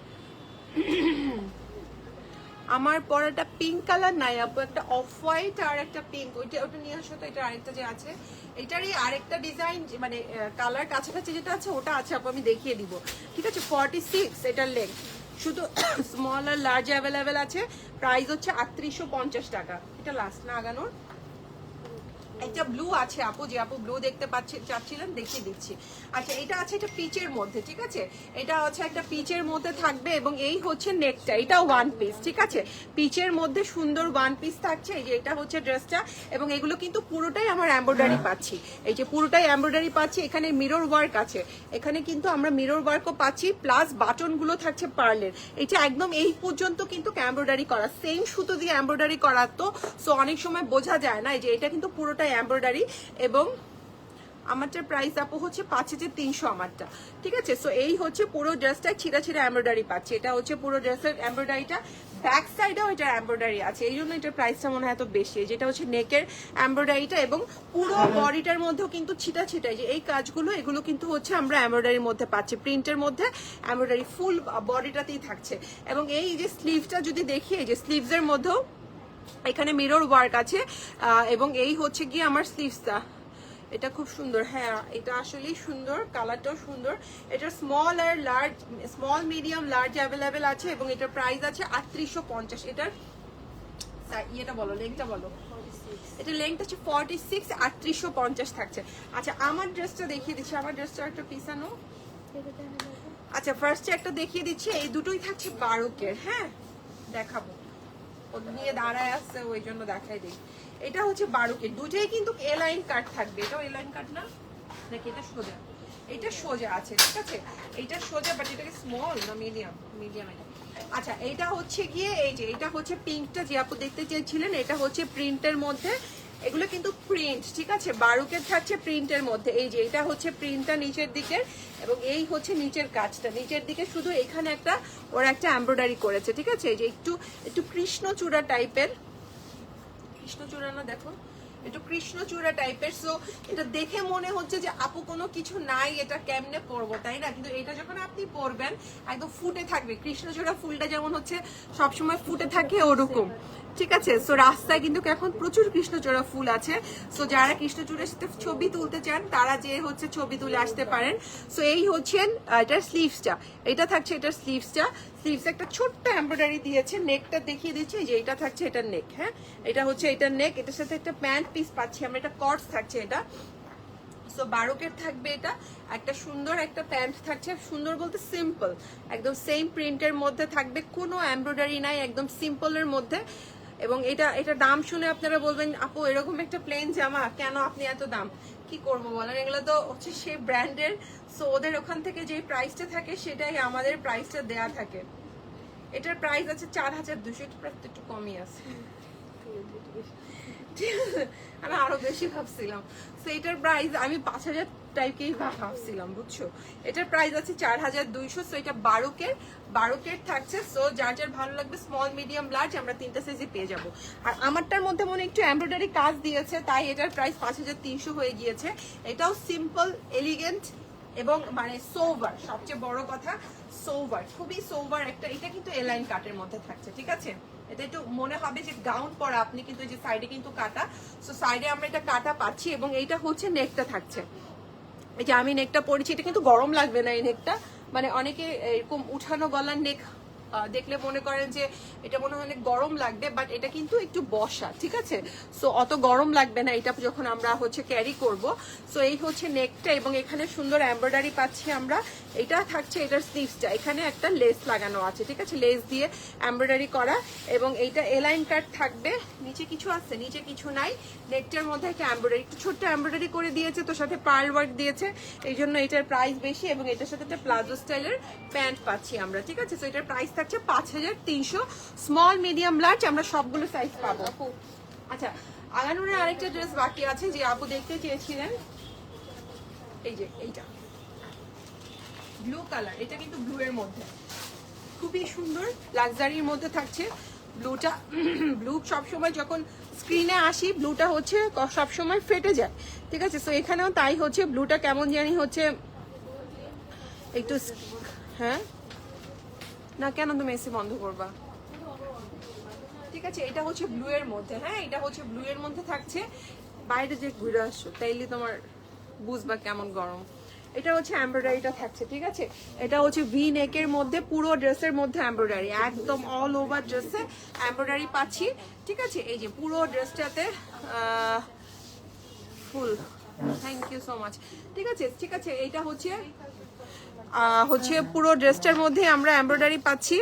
আমার পরাটা পিঙ্ক কালার নাই আপু, একটা অফ হোয়াইট আর একটা পিঙ্ক, ওটা নিয়ে আসো তো। এটা আরেকটা যে আছে এটারই আরেকটা ডিজাইন, মানে কালার কাছাকাছি যেটা আছে ওটা আছে আপু, আমি দেখিয়ে দিব। ঠিক আছে 46 এটার লেন্থ, শুধু স্মল আর লার্জ অ্যাভেলেবেল আছে। প্রাইস হচ্ছে 3850 টাকা। এটা লাস্ট না আগানোর। একটা ব্লু আছে আপু, যে আপু ব্লু দেখতে চাচ্ছিলেন দেখিয়ে দিচ্ছি। আচ্ছা এটা আছে একটা পিচের মধ্যে। ঠিক আছে, এটা হচ্ছে একটা পিচের মধ্যে থাকবে এবং এই হচ্ছে নেকটা, এটা ওয়ান পিস। ঠিক আছে, পিচের মধ্যে সুন্দর ওয়ান পিস থাকছে। এই যে এটা হচ্ছে ড্রেসটা এবং এগুলো কিন্তু পুরোটাই আমার এমব্রয়ডারি পাচ্ছি। এই যে পুরোটাই এমব্রয়ডারি পাচ্ছি, এখানে মিরর ওয়ার্ক আছে, এখানে কিন্তু আমরা মিরর ওয়ার্কও পাচ্ছি, প্লাস বাটন গুলো থাকছে পার্লের। এটা একদম এই পর্যন্ত কিন্তু এমব্রয়ডারি করা, সেম সুতো দিয়ে এমব্রয়ডারি করা। তো সো অনেক সময় বোঝা যায় না, এই যে এটা কিন্তু পুরোটাই এমব্রয়ডারি এবং আমারটার প্রাইস আপু হচ্ছে 5300 আমারটা। ঠিক আছে, সো এই হচ্ছে পুরো ড্রেসটা ছিঁড়া ছিঁড়া এমব্রয়ডারি পাচ্ছে। এটা হচ্ছে পুরো ড্রেসের এমব্রয়ডারিটা, ব্যাক সাইডেও এটা এমব্রয়ডারি আছে, এই জন্য এটার প্রাইসটা মনে হয় এত বেশি। যেটা হচ্ছে নেকের এমব্রয়ডারিটা এবং পুরো বডিটার মধ্যেও কিন্তু ছিটা ছিটাই যে এই কাজগুলো, এগুলো কিন্তু হচ্ছে আমরা এমব্রয়ডারির মধ্যে পাচ্ছি, প্রিন্টের মধ্যে এমব্রয়ডারি ফুল বডিটাতেই থাকছে। এবং এই যে স্লিভসটা যদি দেখি, এই যে স্লিভসের মধ্যেও এখানে মিরর ওয়ার্ক আছে এবং এই হচ্ছে গিয়ে আমার স্লিভসটা, এটা খুব সুন্দর। হ্যাঁ এটা আসলেই সুন্দর, কালারটাও সুন্দর। এটা স্মল আর large, small medium large available আছে এবং এটার প্রাইস আছে 3850। এটার ইয়েটা বলো, লেংথটা বলো। এটা লেংথ আছে 46, 3850 থাকছে। আচ্ছা আমার ড্রেসটা দেখিয়ে দিচ্ছি, আমার ড্রেসটা একটা পিছানো। আচ্ছা ফার্স্টে একটা দেখিয়ে দিচ্ছি, এই দুটোই থাকছে 12 হ্যাঁ দেখাবো, নিয়ে দাঁড়ায় আসছে ওই জন্য দেখাই দিই। এটা হচ্ছে 12 দুটোই কিন্তু এ লাইন কাট থাকবে। এটাও এ লাইন কাট না নাকি? এটা সোজা, এটা সোজা আছে। ঠিক আছে, এটা সোজা, বাট এটাকে স্মল না মিডিয়াম? মিডিয়াম এটা। আচ্ছা এটা হচ্ছে গিয়ে এই যে এটা হচ্ছে পিঙ্কটা যে আপু দেখতে চেয়েছিলেন, এটা হচ্ছে প্রিন্টের মধ্যে, এগুলো কিন্তু প্রিন্ট। ঠিক আছে, 12 থাকছে প্রিন্টের মধ্যে। এই যে এটা হচ্ছে প্রিন্টটা নিচের দিকে এবং এই হচ্ছে নিচের কাজটা, নিচের দিকে শুধু এখানে একটা ওরা একটা এমব্রয়ডারি করেছে। ঠিক আছে, এই যে একটু একটু কৃষ্ণচূড়া টাইপের, কৃষ্ণচূড়া না দেখো, একটু কৃষ্ণচূড়া টাইপের। সো এটা দেখে মনে হচ্ছে যে আপু কোনো কিছু নাই, এটা কেমনে পরবো, তাই না? কিন্তু এটা যখন আপনি পরবেন একদম ফুটে থাকবে, কৃষ্ণচূড়া ফুলটা যেমন হচ্ছে সবসময় ফুটে থাকে ওরকম। ঠিক আছে, সো রাস্তায় কিন্তু এখন প্রচুর কৃষ্ণচূড়া ফুল আছে। সো যারা কৃষ্ণচূড়ার সাথে ছবি তুলতে চান তারা যে হচ্ছে ছবি তুলে আসতে পারেন। সো এই হচ্ছেন এটার স্লিভসটা, এটা থাকছে এটার স্লিভসটা। স্লিভস একটা ছোট্ট এমব্রয়ডারি দিয়েছে, নেকটা দেখিয়ে দিচ্ছি যে এটা থাকছে এটার নেক। হ্যাঁ এটা হচ্ছে এটার নেক, এটার সাথে একটা প্যান্ট পিস পাচ্ছি আমরা, এটা কটস থাকছে এটা। সো 12 থাকবে এটা, একটা সুন্দর একটা প্যান্ট থাকছে, সুন্দর বলতে সিম্পল, একদম সেম প্রিন্টের মধ্যে থাকবে, কোনো এমব্রয়ডারি নাই, একদম সিম্পলের মধ্যে। এবং এটা দাম শুনে আপনারা বলবেন আপু এরকম একটা প্লেন জামা কেন আপনি এত দাম, কি করবো বলেন, এগুলো তো হচ্ছে সেই ব্র্যান্ডের, সো ওদের ওখান থেকে যে প্রাইসটা থাকে সেটাই আমাদের প্রাইসটা দেয়া থাকে। এটার প্রাইস আছে 4200, এটা প্রাইস একটু কমই আছে, আমি আরো বেশি ভাবছিলাম। তো এটার প্রাইস আমি 5000 টাইপকেই ভাবছিলাম, বুঝছো। এটার প্রাইস আছে 4200। সো এটা 12 থাকছে। সো যার যার ভালো লাগবে স্মল মিডিয়াম লার্জ আমরা 3টা সাইজে পেয়ে যাব। আর আমারটার মধ্যে মনে একটু এমব্রয়ডারি কাজ দিয়েছে, তাই এটার প্রাইস 5300 হয়ে গিয়েছে। এটাও সিম্পল এলিগেন্ট এবং মানে সোভার, সবচেয়ে বড় কথা সোভার, খুবই সোভার একটা। এটা কিন্তু এলাইন কাটের মধ্যে থাকছে, ঠিক আছে। এটা একটু মনে হবে যে গাউন পরা আপনি, কিন্তু এই যে সাইডে কিন্তু কাটা, সো সাইডে আমরা এটা কাটা পাচ্ছি। এবং এইটা হচ্ছে নেকটা থাকছে, এই যে আমি নেকটা পরেছি, এটা কিন্তু গরম লাগবে না এই নেকটা, মানে অনেকে এরকম উঠানো গলার নেক দেখলে মনে করেন যে এটা মনে হয় অনেক গরম লাগবে, বাট এটা কিন্তু একটু বসা, ঠিক আছে। সো অত গরম লাগবে না এটা যখন আমরা হচ্ছে ক্যারি করব। সো এই হচ্ছে নেকটা, এবং এখানে সুন্দর এমব্রয়ডারি পাচ্ছি আমরা। এটা থাকছে এটার স্লিভসটা, এখানে একটা লেস লাগানো আছে, ঠিক আছে, লেস দিয়ে এমব্রয়ডারি করা। এবং এইটা এলাইন কাট থাকবে, নিচে কিছু আছে, নিচে কিছু নাই। নেকটার মধ্যে একটা এমব্রয়ডারি, একটু ছোট্ট এমব্রয়ডারি করে দিয়েছে, তো সাথে পার্ল ওয়ার্ক দিয়েছে, এই জন্য এটার প্রাইস বেশি। এবং এটার সাথে একটা প্লাজো স্টাইলের প্যান্ট পাচ্ছি আমরা, ঠিক আছে। সো এটার প্রাইস থাকছে 5300। স্মল মিডিয়াম লার্জ আমরা সবগুলো সাইজ পাবো। আচ্ছা, আগানুরের আরেকটা ড্রেস বাকি আছে যে আপু দেখতে চেয়েছিলেন, এই যে এইটা ব্লু কালার, এটা কিন্তু ব্লু এর মধ্যে খুবই সুন্দর লাক্সারির মধ্যে থাকছে ব্লুটা। ব্লু সবসময় যখন স্ক্রিনে আসি ব্লুটা হচ্ছে সবসময় ফেটে যায়, ঠিক আছে। সো এখানেও তাই হচ্ছে, ব্লুটা কেমন জানি হচ্ছে একটু, হ্যাঁ না কেন তুমি এসি বন্ধ করবা, ঠিক আছে। এটা হচ্ছে ব্লু এর মধ্যে, হ্যাঁ এটা হচ্ছে ব্লু এর মধ্যে থাকছে। বাইরে যে ঘুরে আসছো তাইলে তোমার বুঝবা কেমন গরম। এটা হচ্ছে এমব্রয়ডারিটা থাকছে, ঠিক আছে। এটা হচ্ছে ভি নেকের মধ্যে, পুরো ড্রেসের মধ্যে এমব্রয়ডারি, একদম অল ওভার ড্রেসে এমব্রয়ডারি পাচ্ছি, ঠিক আছে। এই যে পুরো ড্রেসটাতে ফুল, থ্যাংক ইউ সো মাচ, ঠিক আছে, ঠিক আছে। এইটা হচ্ছে পুরো ড্রেসটার মধ্যে আমরা এমব্রয়ডারি পাচ্ছি।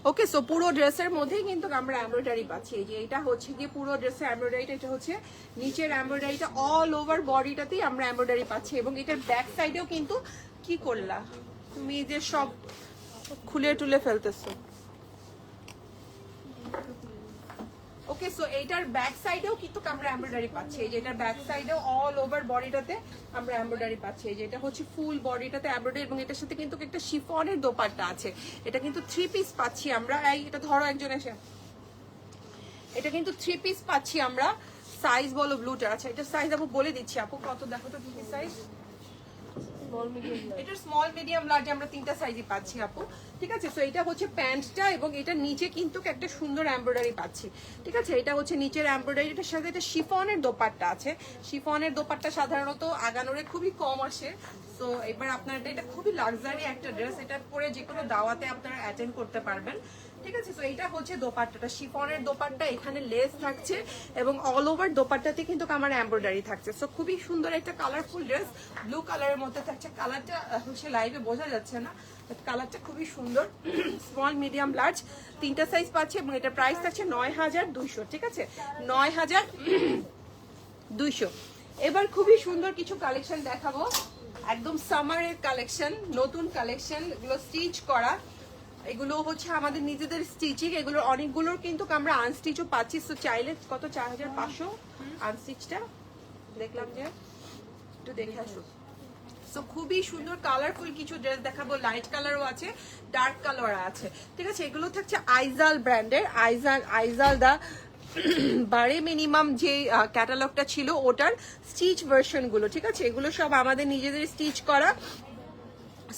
ওকে, সো পুরো ড্রেসের মধ্যেই কিন্তু আমরা এমব্রয়ডারি পাচ্ছি। এই যে এটা হচ্ছে গিয়ে পুরো ড্রেসের এমব্রয়ডারিটা, এটা হচ্ছে নিচের এমব্রয়ডারিটা, অল ওভার বডিটাতেই আমরা এমব্রয়ডারি পাচ্ছি। এবং এটার ব্যাক সাইডেও কিন্তু, কি করলা তুমি যে সব খুলে টুলে ফেলতেছো। ওকে, সো এইটার ব্যাক সাইডেও কিন্তু আমরা এমব্রয়ডারি পাচ্ছি। এই যে এটার ব্যাক সাইডেও অল ওভার বডিটাতে আমরা এমব্রয়ডারি পাচ্ছি। এই যে এটা হচ্ছে ফুল বডিটাতে এমব্রয়ডারি, এবং এটার সাথে কিন্তু একটা শিফনের দোপাট্টা আছে। এটা কিন্তু 3 পিস পাচ্ছি আমরা। এই এটা ধরো একজন এসে, এটা কিন্তু 3 পিস পাচ্ছি আমরা। সাইজ বলো ব্লুটার, আচ্ছা এটা সাইজ আপু বলে দিচ্ছি, আপু কত দেখো তো কি সাইজ। এটা স্মল মিডিয়াম লার্জ আমরা 3টা সাইজই পাচ্ছি আপু, ঠিক আছে। সো এটা হচ্ছে প্যান্টটা, এবং এটা নিচে কিন্তু একটা সুন্দর এমব্রয়ডারি পাচ্ছি, ঠিক আছে। এটা হচ্ছে নিচের এমব্রয়ডারি, এটার সাথে একটা শিফনের দোপাট্টা আছে। শিফনের দোপাট্টা সাধারণত আগানোরে খুবই কম আসে। সো এবার আপনার এটা খুবই লাক্সারি একটা ড্রেস, এটা পরে যে কোনো দাওয়াতে আপনারা অ্যাটেন্ড করতে পারবেন, ঠিক আছে। তো এটা হচ্ছে দোপাট্টাটা, শিফনের দোপাট্টা, এখানে লেস থাকছে, এবং অল ওভার দোপাট্টাতে কিন্তু আমার এমব্রয়ডারি থাকছে। সো খুবই সুন্দর একটা কালারফুল ড্রেস, ব্লু কালারের মধ্যে থাকছে। কালারটা হচ্ছে লাইভে বোঝা যাচ্ছে না, বাট কালারটা খুবই সুন্দর। স্মল মিডিয়াম লার্জ 3টা সাইজ পাচ্ছে, এবং এটা প্রাইস থাকছে 9200, ঠিক আছে, 9200। এবার খুবই সুন্দর কিছু কালেকশন দেখাবো, একদম সামারের কালেকশন, নতুন কালেকশন, এগুলো স্টিচ করা, এগুলো হচ্ছে আমাদের নিজেদের স্টিচিং। এগুলোর অনেকগুলোর কিন্তু আমরা আনস্টিচও পাচ্ছি। সো চাইলে কত 4500 আনস্টিচটা, দেখলাম যে একটু দেখে আসো। সো খুবই সুন্দর কালারফুল কিছু ড্রেস দেখাবো, লাইট কালারও আছে, ডার্ক কালার আছে, ঠিক আছে। এগুলো থাকছে আইজাল ব্র্যান্ডের, আইজাল দা বারে মিনিমাম যে ক্যাটালগটা ছিল ওটার স্টিচ ভার্সন গুলো, ঠিক আছে। এগুলো সব আমাদের নিজেদের স্টিচ করা।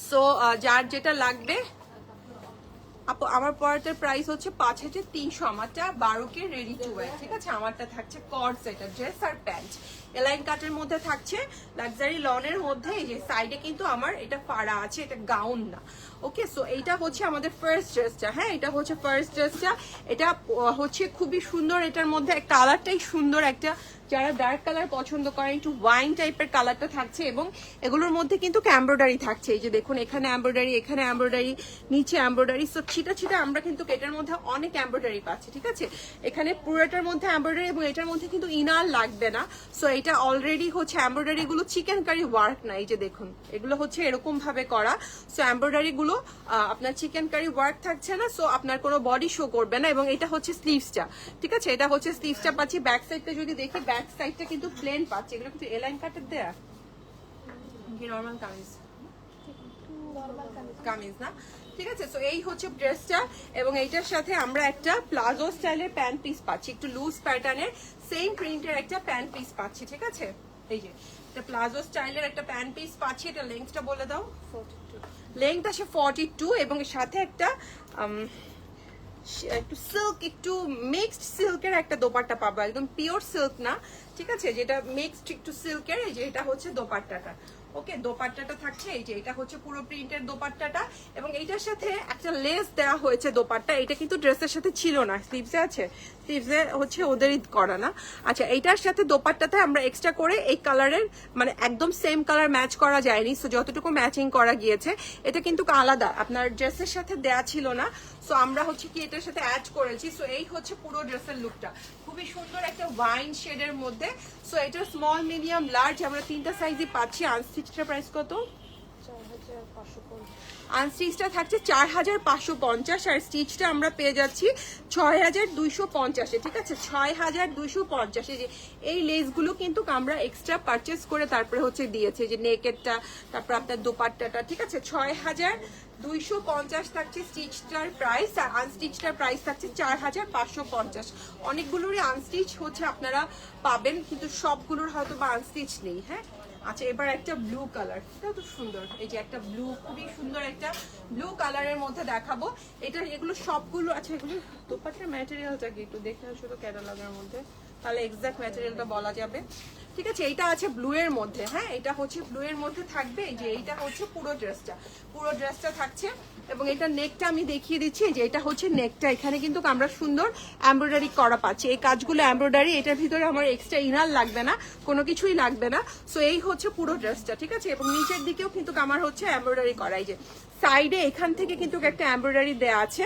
সো যার যেটা লাগবে আপু, আমার পরাটার প্রাইস হচ্ছে 5300, আমারটা 12K রেডি টু ওয়্যার, ঠিক আছে। আমারটা থাকছে কর্ড সেট, ড্রেস আর প্যান্ট, এলাইন কাটের মধ্যে থাকছে, লাক্সারি লনের মধ্যে। এই যে সাইডে কিন্তু আমার এটা ফাড়া আছে, এটা গাউন না। ওকে, সো এইটা হচ্ছে আমাদের ফার্স্ট ড্রেসটা। হ্যাঁ, এটা হচ্ছে ফার্স্ট ড্রেসটা। এটা হচ্ছে খুবই সুন্দর, এটার মধ্যে কালারটাই সুন্দর একটা, যারা ডার্ক কালার পছন্দ করেন একটু ওয়াইন টাইপের কালারটা থাকছে, এবং এগুলোর মধ্যে কিন্তু এমব্রয়ডারি থাকছে। এই যে দেখুন, এখানে এমব্রয়ডারি, এখানে এমব্রয়ডারি, নিচে এমব্রয়ডারি। সো ছিটা ছিটা আমরা কিন্তু এটার মধ্যে অনেক এমব্রয়ডারি পাচ্ছি, ঠিক আছে। এখানে পুরোটার মধ্যে এমব্রয়ডারি, এবং এটার মধ্যে কিন্তু ইনার লাগবে না। সো এটা অলরেডি হচ্ছে এমব্রয়ডারি গুলো চিকেন কারি ওয়ার্ক না, এই যে দেখুন এগুলো হচ্ছে এরকম ভাবে করা। সো এমব্রয়ডারি গুলো আপনার চিকেন কারি ওয়ার্ক থাকছে না, সো আপনার কোনো বডি শো করবে না। এবং এটা হচ্ছে স্লিভসটা, ঠিক আছে, এটা হচ্ছে স্লিভসটা পাচ্ছি। ব্যাক সাইডটা যদি দেখি, ব্যাক সাইডটা কিন্তু প্লেন পাচ্ছি। এগুলো কিন্তু এলাইন কাটের দেয়া কি নরমাল কামিজ, কামিজ না, ঠিক আছে। সো এই হচ্ছে ড্রেসটা, এবং এইটার সাথে আমরা একটা প্লাজো স্টাইলের প্যান্ট পিস পাচ্ছি, একটু লুজ প্যাটার্নের সেম প্রিন্টের একটা প্যান্ট পিস পাচ্ছি, ঠিক আছে। এই যে এটা প্লাজো স্টাইলের একটা প্যান্ট পিস পাচ্ছি। এটা লেন্থটা বলে দাও। 42, লেন্থ আছে 42, এবং এর সাথে একটা একটু সিল্ক, একটু মিক্সড সিল্কের একটা দোপাট্টা পাবো, একদম পিওর সিল্ক না, ঠিক আছে, যেটা মিক্সড একটু সিল্কের। এই যে এটা হচ্ছে দোপাট্টাটা। ওকে, দোপাট্টাটা থাকছে, এই যে এটা হচ্ছে পুরো প্রিন্টের দোপাট্টাটা, এবং এইটার সাথে একটা লেস দেওয়া হয়েছে দোপাট্টা। এটা কিন্তু ড্রেসের সাথে ছিল না, স্লিভসে আছে, স্লিভসে হচ্ছে ওদেরই করা না। আচ্ছা, এইটার সাথে দোপাট্টাতে আমরা এক্সট্রা করে এই কালারের, মানে একদম সেম কালার ম্যাচ করা যায়নি, সো যতটুকু ম্যাচিং করা গিয়েছে এটা কিন্তু আলাদা, আপনার ড্রেসের সাথে দেয়া ছিল না। সো আমরা হচ্ছে কি এটার সাথে অ্যাড করেছি। সো এই হচ্ছে পুরো ড্রেসের লুকটা, খুবই সুন্দর একটা ওয়াইন শেডের মধ্যে। সো এটা স্মল, মিডিয়াম, লার্জ আমরা তিনটা সাইজই পাচ্ছি। আনস্টিচটা প্রাইস কত? 4550। আনস্টিচটা থাকছে 4550, আর স্টিচটা আমরা পেয়ে যাচ্ছি 6250, ঠিক আছে, 6250। যে এই লেসগুলো কিন্তু আমরা এক্সট্রা পারচেস করে তারপরে হচ্ছে দিয়েছে, যে নেকেটটা, তারপর আপনার দোপাট্টাটা, ঠিক আছে। 6250 থাকছে স্টিচটার প্রাইস, আর আনস্টিচটার প্রাইস থাকছে 4550। অনেকগুলোরই আনস্টিচ হচ্ছে আপনারা পাবেন, কিন্তু সবগুলোর হয়তো বা আনস্টিচ নেই। হ্যাঁ, আচ্ছা, এবার একটা ব্লু কালার, এটাও তো সুন্দর। এই যে একটা ব্লু, খুবই সুন্দর একটা ব্লু কালারের মধ্যে দেখাবো। এটা এগুলো সবগুলো, আচ্ছা এগুলো দোপাট্টার ম্যাটেরিয়ালটা কি একটু দেখে আসো তো ক্যাটালগের মধ্যে, তাহলে এক্সাক্ট ম্যাটেরিয়ালটা বলা যাবে, ঠিক আছে। এইটা আছে ব্লু এর মধ্যে। হ্যাঁ, এটা হচ্ছে ব্লু এর মধ্যে থাকবে। এই যে এইটা হচ্ছে পুরো ড্রেসটা থাকছে, এবং এটা নেকটা আমি দেখিয়ে দিচ্ছি। যে এটা হচ্ছে নেকটা, এখানে কিন্তু আমরা সুন্দর এমব্রয়ডারি করা পাচ্ছি। এই কাজগুলো এমব্রয়ডারি, এটার ভিতরে আমার এক্সট্রা ইনার লাগবে না, কোনো কিছুই লাগবে না। সো এই হচ্ছে পুরো ড্রেসটা, ঠিক আছে। এবং নিচের দিকেও কিন্তু আমার হচ্ছে এমব্রয়ডারি করা। এই যে সাইডে এখান থেকে কিন্তু একটা এমব্রয়ডারি দেয়া আছে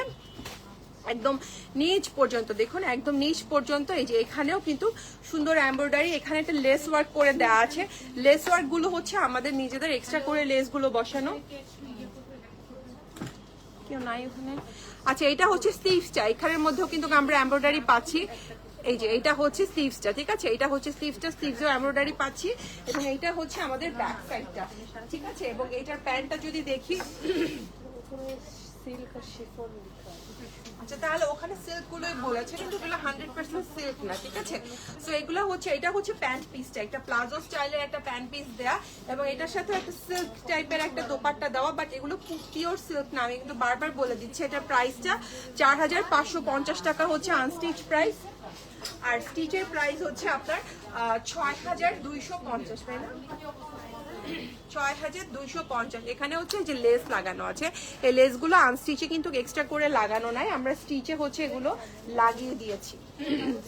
একদম নিচ পর্যন্ত, দেখুন একদম নিচ পর্যন্ত। এই যে এখানেও কিন্তু সুন্দর এমব্রয়ডারি, এখানে একটা লেস ওয়ার্ক করে দেওয়া আছে। লেস ওয়ার্ক গুলো হচ্ছে আমাদের নিজেদের এক্সট্রা করে লেস গুলো বসানো, কেউ নাই ওখানে। আচ্ছা, এটা হচ্ছে স্লিভসটা, এখানের মধ্যেও কিন্তু আমরা এমব্রয়ডারি পাচ্ছি। এই যে এটা হচ্ছে স্লিভসটা, ঠিক আছে, এটা হচ্ছে স্লিভসটা, স্লিভসও এমব্রয়ডারি পাচ্ছি। এবং এইটা হচ্ছে আমাদের ব্যাক সাইডটা, ঠিক আছে। এবং এইটার প্যান্টটা যদি দেখি, সিল্ক আর শিফন। আচ্ছা, তাহলে ওখানে সিল্ক গুলোই বলেছে, কিন্তু এগুলো 100% সিল্ক না, ঠিক আছে। সো এগুলো হচ্ছে, এটা হচ্ছে প্যান্ট পিসটা, একটা প্লাজো স্টাইলের একটা প্যান্ট পিস দেয়া, এবং এটার সাথে একটা সিল্ক টাইপের একটা দোপাট্টা দেওয়া, বাট এগুলো পিওর সিল্ক না, আমি কিন্তু বারবার বলে দিচ্ছি। এটার প্রাইসটা 4550 টাকা হচ্ছে আনস্টিচ প্রাইস, আর স্টিচের প্রাইস হচ্ছে আপনার 6250, তাই না? 6250। এখানে হচ্ছে যে লেস লাগানো আছে, এই লেসগুলো আনস্টিচে কিন্তু এক্সট্রা করে লাগানো নাই, আমরা স্টিচে হচ্ছে এগুলো লাগিয়ে দিয়েছি।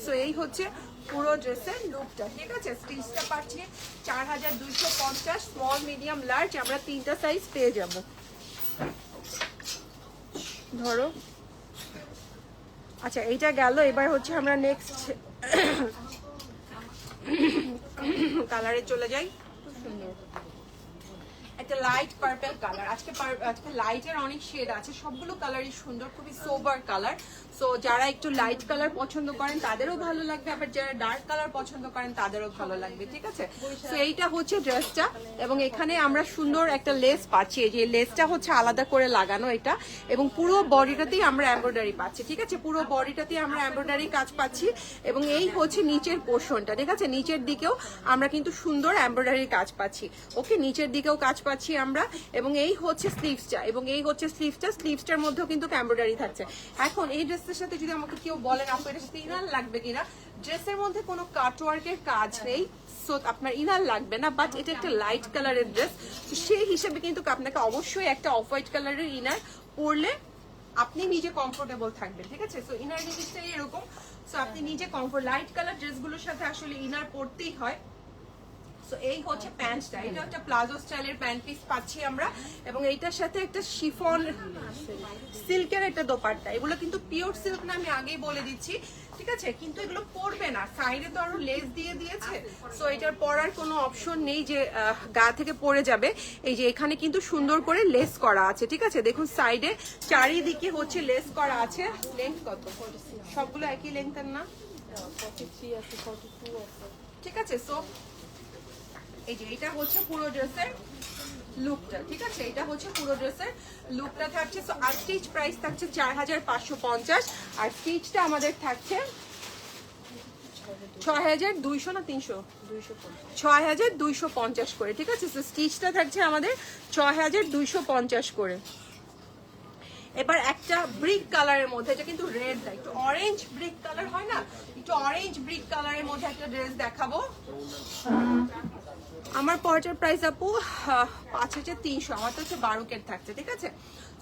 সো এই হচ্ছে পুরো ড্রেসের লুকটা, ঠিক আছে। স্টিচটা পাচ্ছি 4250, স্মল, মিডিয়াম, লার্জ, আমরা তিনটা সাইজ পেয়ে যাব। ধরো, আচ্ছা এইটা গেল। এবার হচ্ছে আমরা নেক্সট কালারে চলে যাই। খুব সুন্দর একটা লাইট পার্পল কালার। আজকে লাইটের অনেক শেড আছে, সবগুলো কালারই সুন্দর, খুবই সোবার কালার। সো যারা একটু লাইট কালার পছন্দ করেন তাদেরও ভালো লাগবে, আবার যারা ডার্ক কালার পছন্দ করেন তাদেরও ভালো লাগবে, ঠিক আছে। সো এইটা হচ্ছে ড্রেসটা, এবং এখানে আমরা সুন্দর একটা লেস পাচ্ছি। এই যে লেসটা হচ্ছে আলাদা করে লাগানো এটা, এবং পুরো বডিটাতেই আমরা এমব্রয়ডারি পাচ্ছি, ঠিক আছে। পুরো বডিটাতেই আমরা এমব্রয়ডারি কাজ পাচ্ছি, এবং এই হচ্ছে নিচের পোর্শনটা, ঠিক আছে। নিচের দিকেও আমরা কিন্তু সুন্দর এমব্রয়ডারি কাজ পাচ্ছি। ওকে, নিচের দিকেও কাজ পাচ্ছি, পাচ্ছি আমরা, এবং এই হচ্ছে স্লিভসটা, স্লিভসটার মধ্যেও কিন্তু এমব্রয়ডারি থাকছে। এখন এই ড্রেসের সাথে যদি আমাকে কেউ বলেন আপু এটার সাথে ইনার লাগবে কিনা, ড্রেসের মধ্যে কোনো কাটওয়ার্কের কাজ নেই, সো আপনার ইনার লাগবে না, বাট এটা একটা লাইট কালারের ড্রেস, তো সেই হিসেবে কিন্তু আপনাকে অবশ্যই একটা অফ হোয়াইট কালারের ইনার পরলে আপনি নিজে কমফোর্টেবল থাকবেন, ঠিক আছে। সো ইনার জিনিসটাই এরকম, সো আপনি নিজে কমফোর্ট, লাইট কালার ড্রেসগুলোর সাথে আসলে ইনার পরতেই হয়। সো এই হচ্ছে প্যান্টটা, এটা একটা প্লাজো স্টাইলের প্যান্ট পিস পাচ্ছি আমরা, এবং এইটার সাথে একটা শিফন সিল্কের একটা দোপাট্টা। এগুলো কিন্তু পিওর সিল্ক না, আমি আগেই বলে দিচ্ছি, ঠিক আছে, কিন্তু এগুলো পরবে না, সাইডে তো আরো লেস দিয়ে দিয়েছে, সো এটার পরার কোনো অপশন নেই যে গা থেকে পড়ে যাবে। এই যে এখানে কিন্তু সুন্দর করে লেস করা আছে, ঠিক আছে, দেখুন সাইডে চারিদিকে হচ্ছে লেস করা আছে। লেন্থ কত? সবগুলো একই লেন্থের না, 43 আছে, 42 আছে। ঠিক আছে। সো এই যে এটা হচ্ছে পুরো ড্রেসের লুকটা, ঠিক আছে, এটা হচ্ছে পুরো ড্রেসের লুকটা থাকছে। সো আনস্টিচ প্রাইস থাকছে 4550, আর স্টিচটা আমাদের থাকছে 6200 না 300, 6250 করে, ঠিক আছে। সো স্টিচটা থাকছে আমাদের 6250 করে। এবার একটা ব্রিক কালারের মধ্যে, এটা কিন্তু রেড না, একটু অরেঞ্জ ব্রিক কালার হয় না, একটু অরেঞ্জ ব্রিক কালারের মধ্যে একটা ড্রেস দেখাবো। আমার পরটার প্রাইস আপু 5300, আমার তো হচ্ছে 12 থাকছে, ঠিক আছে।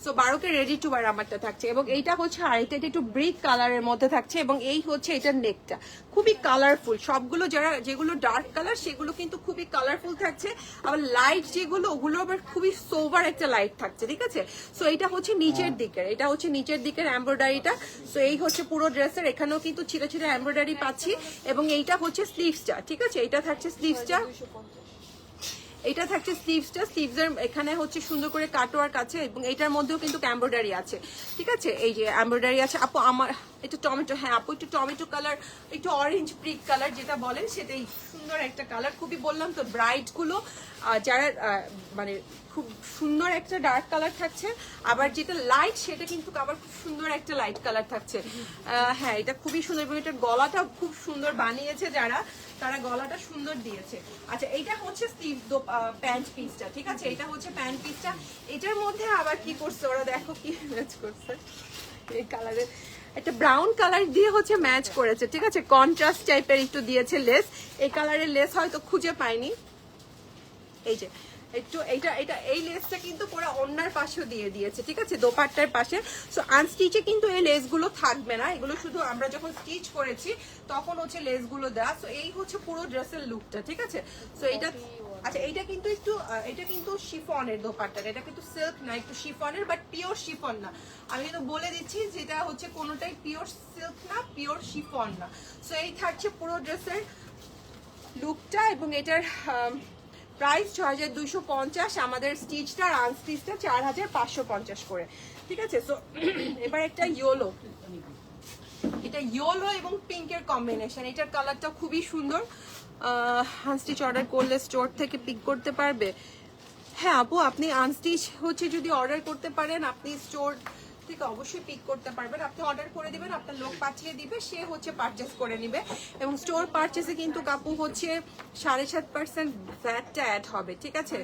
সো 12 রেডি টু ওয়্যার আমারটা থাকছে, এবং এইটা হচ্ছে আরেকটা, এটা একটু ব্রিক কালারের মধ্যে থাকছে, এবং এই হচ্ছে এটার নেকটা খুবই কালারফুল। সবগুলো যেগুলো ডার্ক কালার সেগুলো কিন্তু খুবই কালারফুল থাকছে, আবার লাইট যেগুলো ওগুলো আবার খুবই সোবার একটা লাইট থাকছে, ঠিক আছে। সো এটা হচ্ছে নিচের দিকের, এমব্রয়ডারিটা। সো এই হচ্ছে পুরো ড্রেসের, এখানেও কিন্তু ছিটা ছিটা এমব্রয়ডারি পাচ্ছি, এবং এইটা হচ্ছে স্লিভসটা, ঠিক আছে, এটা থাকছে স্লিভসটা, স্লিভসের এখানে হচ্ছে সুন্দর করে কাটওয়ার্ক আছে, এবং এটার মধ্যেও কিন্তু এমব্রয়ডারি আছে, ঠিক আছে, এই যে এমব্রয়ডারি আছে। আপু আমার এটা টমেটো, হ্যাঁ আপু একটু টমেটো কালার, একটু অরেঞ্জ ব্রিক কালার যেটা বলেন সেটাই সুন্দর একটা কালার, খুবই বললাম তো ব্রাইট গুলো যারা মানে খুব সুন্দর একটা ডার্ক কালার থাকছে, আবার যেটা লাইট সেটা কিন্তু আবার খুব সুন্দর একটা লাইট কালার থাকছে। হ্যাঁ এটা খুবই সুন্দর, এবং এটার গলাটা খুব সুন্দর বানিয়েছে যারা, তারা গলাটা সুন্দর দিয়েছে। আচ্ছা এইটা হচ্ছে প্যান্ট পিসটা, ঠিক আছে, এটা হচ্ছে প্যান্ট পিসটা। এটার মধ্যে আবার কি করছে ওরা, দেখো কি ম্যাচ করছে, এই কালারের একটা ব্রাউন কালার দিয়ে হচ্ছে ম্যাচ করেছে, ঠিক আছে, কন্ট্রাস্ট টাইপের একটু দিয়েছে লেস, এই কালারের লেস হয়তো খুঁজে পাইনি। এই যে একটু এই লেসটা কিন্তু পুরো ওন্নার পাশেও দিয়ে দিয়েছে, ঠিক আছে, দোপাট্টার পাশে। সো আনস্টিচে কিন্তু এই লেসগুলো থাকবে না, এগুলো শুধু আমরা যখন স্টিচ করেছি তখন হচ্ছে লেসগুলো দেওয়া। সো এই হচ্ছে পুরো ড্রেসের লুকটা, ঠিক আছে। সো এটা আচ্ছা এটা কিন্তু শিফনের দোপাট্টাটা, এটা কিন্তু সিল্ক না, একটু শিফনের, বাট পিওর শিফন না। আমি কিন্তু বলে দিচ্ছি যেটা হচ্ছে কোনোটাই পিওর সিল্ক না, পিওর শিফন না। সো এই থাকছে পুরো ড্রেসের লুকটা, এবং এটার প্রাইস 6250, আমাদের স্টিচটা আর আনস্টিচটা 4550 করে, ঠিক আছে। সো এবার একটা ইয়েলো, এটা ইয়েলো এবং পিঙ্কের কম্বিনেশন, এটার কালারটা খুবই সুন্দর। আনস্টিচ অর্ডার করলে স্টোর থেকে পিক করতে পারবে? হ্যাঁ আপু, আপনি আনস্টিচ হচ্ছে যদি অর্ডার করতে পারেন, আপনি স্টোর থেকে অবশ্যই পিক করতে পারবেন। আপনি অর্ডার করে দিবেন, আপনার লোক পাঠিয়ে দিবে, সে হচ্ছে পারচেস করে নিবে, এবং স্টোর পারচেসে কিন্তু কাপু হচ্ছে 7.5% ভ্যাটটা অ্যাড হবে, ঠিক আছে।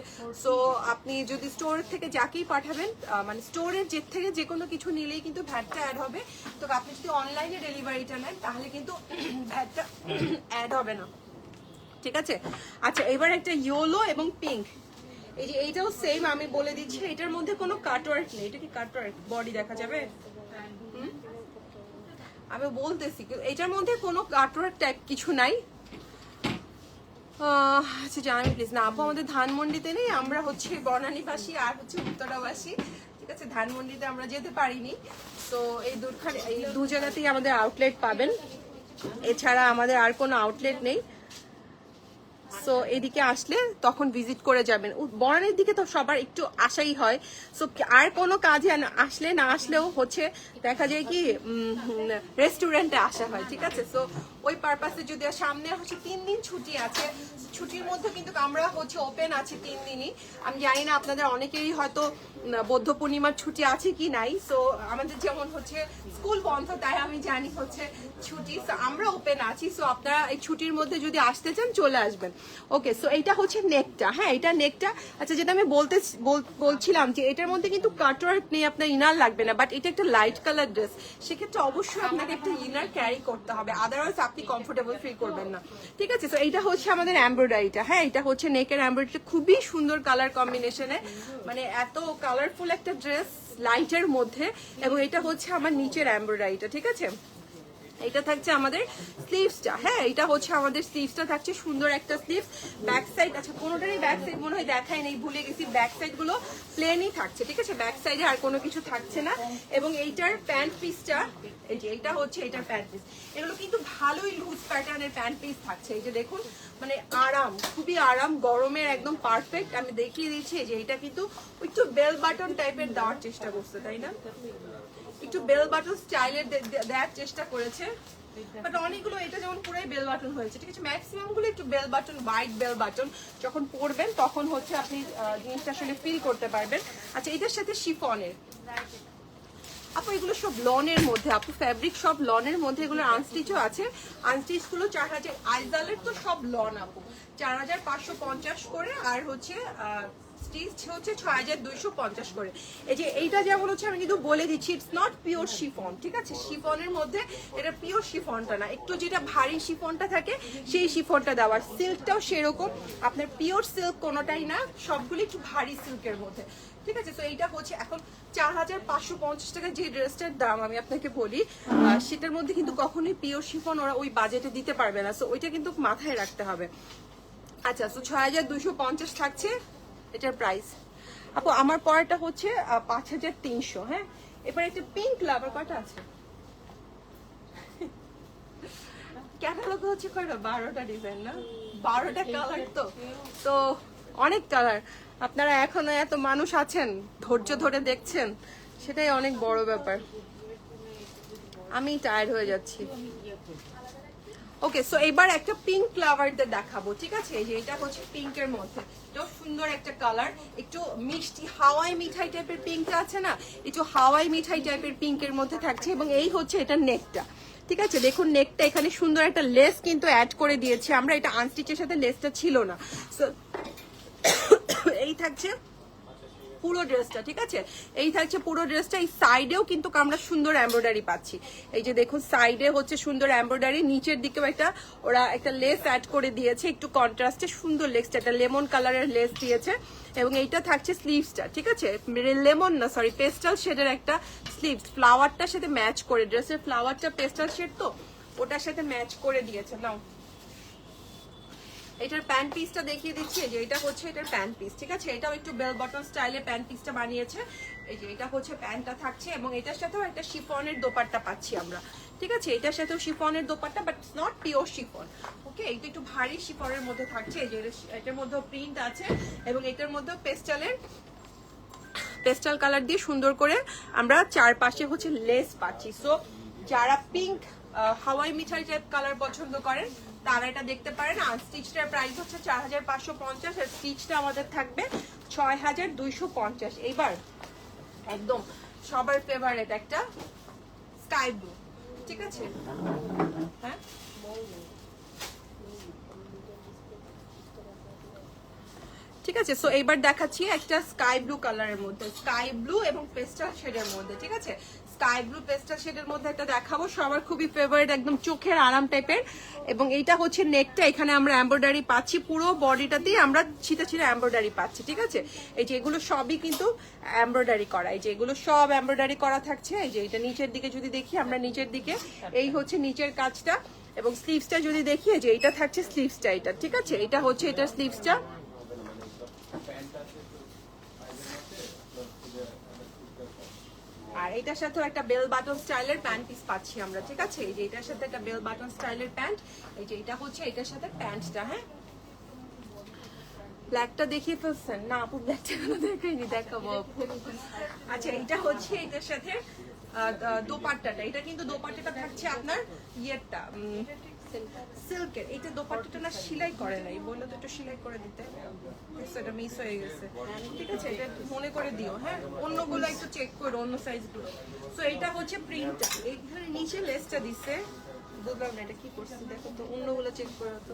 সো আপনি যদি স্টোর থেকে যাকেই পাঠাবেন, মানে স্টোরের থেকে যে কোনো কিছু নিলেই কিন্তু ভ্যাটটা অ্যাড হবে। তো আপনি যদি অনলাইনে ডেলিভারিটা নেন তাহলে কিন্তু ভ্যাটটা অ্যাড হবে না, ঠিক আছে। আচ্ছা এবার একটা ইয়েলো এবং পিঙ্ক, এই যে এইটাও সেম, আমি বলে দিচ্ছি এটার মধ্যে কোনো কাটওয়ার্ক নেই। এটা কি কাটওয়ার্ক? বডি দেখা যাবে? আমি বলতেছি এটার মধ্যে কোনো কাটওয়ার্ক টাইপ কিছু নাই। আচ্ছা জানাবি প্লিজ। না আপু আমাদের ধানমন্ডিতে নেই, আমরা হচ্ছে বনানীবাসী আর হচ্ছে উত্তরাবাসী, ঠিক আছে, ধানমন্ডিতে আমরা যেতে পারিনি। তো এই দু জায়গাতেই আমাদের আউটলেট পাবেন, এছাড়া আমাদের আর কোনো আউটলেট নেই। সো এদিকে আসলে তখন ভিজিট করে যাবেন। বনানীর দিকে তো সবার একটু আশাই হয়। সো আর কোনো কাজে আসলে না আসলেও হচ্ছে দেখা যায় কি রেস্টুরেন্টে আসা হয়, ঠিক আছে। সো ওই পারপাসে যদি সামনে হচ্ছে 3 দিন ছুটি আছে, ছুটির মধ্যে কিন্তু আমরা হচ্ছে ওপেন আছি 3 দিনই। আমি জানি না আপনাদের অনেকেরই হয়তো বৌদ্ধ পূর্ণিমার ছুটি আছে কি নাই, সো আমাদের যেমন হচ্ছে স্কুল বন্ধ, তাই আমি জানি হচ্ছে ছুটি, সো আমরা ওপেন আছি। সো আপনারা এই ছুটির মধ্যে যদি আসতে চান চলে আসবেন। ওকে, সো এইটা হচ্ছে নেকটা, হ্যাঁ এটা নেকটা। আচ্ছা, যেটা আমি বলছিলাম যে এটার মধ্যে কিন্তু কাটওয়ার্ক নেই, আপনার ইনার লাগবে না, বাট এটা একটা লাইট কালার ড্রেস, সেক্ষেত্রে অবশ্যই আপনাকে একটা ইনার ক্যারি করতে হবে, আদারওয়াইজ আপনি কমফোর্টেবল ফিল করবেন না। ঠিক আছে, তো এইটা হচ্ছে আমাদের এমব্রয়ডারিটা, হ্যাঁ এটা হচ্ছে নেকের এমব্রয়ডারিটা, খুবই সুন্দর কালার কম্বিনেশনে, মানে এত কালারফুল একটা ড্রেস লাইটের মধ্যে। এবং এটা হচ্ছে আমার নিচের এমব্রয়ডারিটা, ঠিক আছে। এটা থাকছে আমাদের স্লিভসটা, হ্যাঁ এটা হচ্ছে আমাদের স্লিভসটা থাকছে সুন্দর একটা স্লিভ। ব্যাক সাইড, আচ্ছা কোনোটারই ব্যাক সাইড মনে হয় দেখাই নেই, ভুলে গেছি, ব্যাক সাইড গুলো প্লেনই থাকছে, ঠিক আছে, ব্যাক সাইডে আর কোনো কিছু থাকছে না। এবং এইটার প্যান্ট পিসটা, এই যে এটা হচ্ছে এটার প্যান্ট পিস, এগুলো কিন্তু ভালোই লুজ প্যাটার্নের প্যান্ট পিস থাকছে। এই যে দেখুন, মানে আরাম, খুবই আরাম, গরমের একদম পারফেক্ট। আমি দেখিয়ে দিচ্ছি যে এটা কিন্তু একটু বেল বাটন টাইপের দেওয়ার চেষ্টা করছে, তাই না, একটু বেল বাটন স্টাইলের দেওয়ার চেষ্টা করেছে, বাট অনেকগুলো এটা যেমন পুরাই বেল বাটন হয়েছে, ঠিক আছে, ম্যাক্সিমাম গুলো একটু bell bottom, white bell bottom, যখন পরবেন তখন হচ্ছে আপনি জিনিসটা আসলে ফিল করতে পারবেন। আচ্ছা, এটার সাথে শিফনের, আপু এগুলো সব লনের মধ্যে, আপু ফ্যাব্রিক সব লনের মধ্যে, এগুলো আনস্টিচও আছে, আনস্টিচ গুলো 4000, আইজালের তো সব লন আপু, 4550 করে, আর হচ্ছে স্টিচ হচ্ছে 6250 করে। এই যে এইটা যেমন হচ্ছে, আমি কিন্তু বলে দিচ্ছি ইটস নট পিওর শিফন, ঠিক আছে, শিফনের মধ্যে এটা পিওর শিফনটা না, একটু যেটা ভারী শিফনটা থাকে সেই শিফনটা দেওয়ার, সিল্কটাও সেরকম, আপনার পিওর সিল্ক কোনোটাই না, সবগুলো একটু ভারী সিল্কের মধ্যে, ঠিক আছে। তো এইটা হচ্ছে এখন 4550 টাকা যে ড্রেসটার দাম আমি আপনাকে বলি, সেটার মধ্যে কিন্তু কখনোই পিওর শিফন ওরা ওই বাজেটে দিতে পারবে না, সো ওইটা কিন্তু মাথায় রাখতে হবে। আচ্ছা, তো 6250 থাকছে এটার প্রাইস। আপু আমার পরেরটা হচ্ছে 5300, হ্যাঁ এবার একটা পিঙ্ক লাভার, কয়টা আছে ক্যাটালগ হচ্ছে কয়টা, 12টা ডিজাইন না, 12টা কালার, তো অনেক কালার। আপনারা এখনো এত মানুষ আছেন ধৈর্য ধরে দেখছেন, সেটাই অনেক বড় ব্যাপার, আমি টায়ার্ড হয়ে যাচ্ছি। ওকে, সো এবার একটা পিঙ্ক ফ্লাওয়ারদের দেখাবো, ঠিক আছে, এই যে এটা হচ্ছে পিঙ্কের মধ্যে, এটাও সুন্দর একটা কালার, একটু মিষ্টি হাওয়াই মিঠাই টাইপের পিঙ্কটা আছে না, একটু হাওয়াই মিঠাই টাইপের পিঙ্কের মধ্যে থাকছে। এবং এই হচ্ছে এটা নেকটা, ঠিক আছে, দেখুন নেকটা এখানে সুন্দর একটা লেস কিন্তু অ্যাড করে দিয়েছি আমরা, এটা আনস্টিচের সাথে লেসটা ছিল না, সো এই থাকছে পুরো ড্রেসটা, ঠিক আছে, এই থাকছে পুরো ড্রেসটা। এই সাইডেও কিন্তু আমরা সুন্দর এমব্রয়ডারি পাচ্ছি, এই যে দেখুন সাইডে হচ্ছে সুন্দর এমব্রয়ডারি, নিচের দিকেও একটা ওরা একটা লেস অ্যাড করে দিয়েছে, একটু কন্ট্রাস্টে সুন্দর লেসটা, একটা লেমন কালারের লেস দিয়েছে। এবং এইটা থাকছে স্লিভসটা, ঠিক আছে, লেমন না সরি পেস্টাল শেডের একটা স্লিভস, ফ্লাওয়ারটার সাথে ম্যাচ করে, ড্রেসের ফ্লাওয়ারটা পেস্টাল শেড তো ওটার সাথে ম্যাচ করে দিয়েছে। নাও এটার প্যান্ট পিসটা দেখিয়ে দিচ্ছি, যে এটা হচ্ছে এটার প্যান্ট পিস, ঠিক আছে, এটাও একটু বেল বটম স্টাইলে প্যান্ট পিসটা বানিয়েছে। এই যে এটা হচ্ছে প্যান্টটা থাকছে, এবং এটার সাথেও একটা শিফনের দোপাট্টা পাচ্ছি আমরা, ঠিক আছে, এটার সাথেও শিফনের dupatta, but not pure chiffon. Okay, এইটা একটু ভারী শিফনের মধ্যে থাকছে, এই যে এটার মধ্যেও প্রিন্ট আছে, এবং এটার মধ্যেও পেস্টাল কালার দিয়ে সুন্দর করে আমরা চারপাশে হচ্ছে লেস পাচ্ছি। সো যারা পিঙ্ক হাওয়াই মিঠাই টাইপ কালার পছন্দ করেন তারা এটা দেখতে পারেন। আর স্টিচটার প্রাইস হচ্ছে 4550, আর স্টিচটা আমাদের থাকবে 6250। এইবার একদম সবার ফেভারিট একটা স্কাই ব্লু, ঠিক আছে, হ্যাঁ ঠিক আছে। সো এইবার দেখাচ্ছি একটা স্কাই ব্লু কালারের মধ্যে, স্কাই ব্লু এবং পেস্টাল শেডের মধ্যে, ঠিক আছে, স্কাই ব্লু পেস্টাল শেডের মধ্যে একটা দেখাবো, সবার খুবই ফেভারিট, একদম চোখের আরাম টাইপের। এবং এইটা হচ্ছে নেকটা, এখানে আমরা এমব্রয়ডারি পাচ্ছি, পুরো বডিটাতেই আমরা ছিটা ছিটা এমব্রয়ডারি পাচ্ছি, ঠিক আছে, এই যে এগুলো সবই কিন্তু এমব্রয়ডারি করা, এই যে এগুলো সব এমব্রয়ডারি করা থাকছে। এই যে এটা নিচের দিকে যদি দেখি আমরা, নিচের দিকে এই হচ্ছে নিচের কাজটা, এবং স্লিভসটা যদি দেখি যে এইটা থাকছে স্লিভসটা, এটা ঠিক আছে, এটা হচ্ছে এটার স্লিভসটা। আর এটার সাথেও একটা বেল বাটন স্টাইলের প্যান্ট পিস পাচ্ছি আমরা, ঠিক আছে, এই যে এটার সাথে একটা বেল বাটন স্টাইলের প্যান্ট, এই যে এটা হচ্ছে এটার সাথে প্যান্টটা। হ্যাঁ, ব্ল্যাকটা দেখিয়ে ফেলছেন না আপু? ব্ল্যাকটা দেখাইনি, দেখাবো আপু। আচ্ছা, এটা হচ্ছে এটার সাথে দোপাট্টাটা, এটা কিন্তু দোপাট্টাটা থাকছে আপনার ইয়েরটা সিল্কের। এইটা দোপাট্টাটা না সেলাই করে নাই, বললো তো একটু সেলাই করে দিতে, এটা মিস হয়ে গেছে। ঠিক আছে, এটা মনে করে দিও। হ্যাঁ, অন্যগুলো একটু চেক করো, অন্য সাইজগুলো। সো এইটা হচ্ছে প্রিন্টটা, এইখানে নিচে লেসটা দিছে, বুঝলাম না এটা কি করছে, দেখো তো অন্যগুলো চেক করো তো।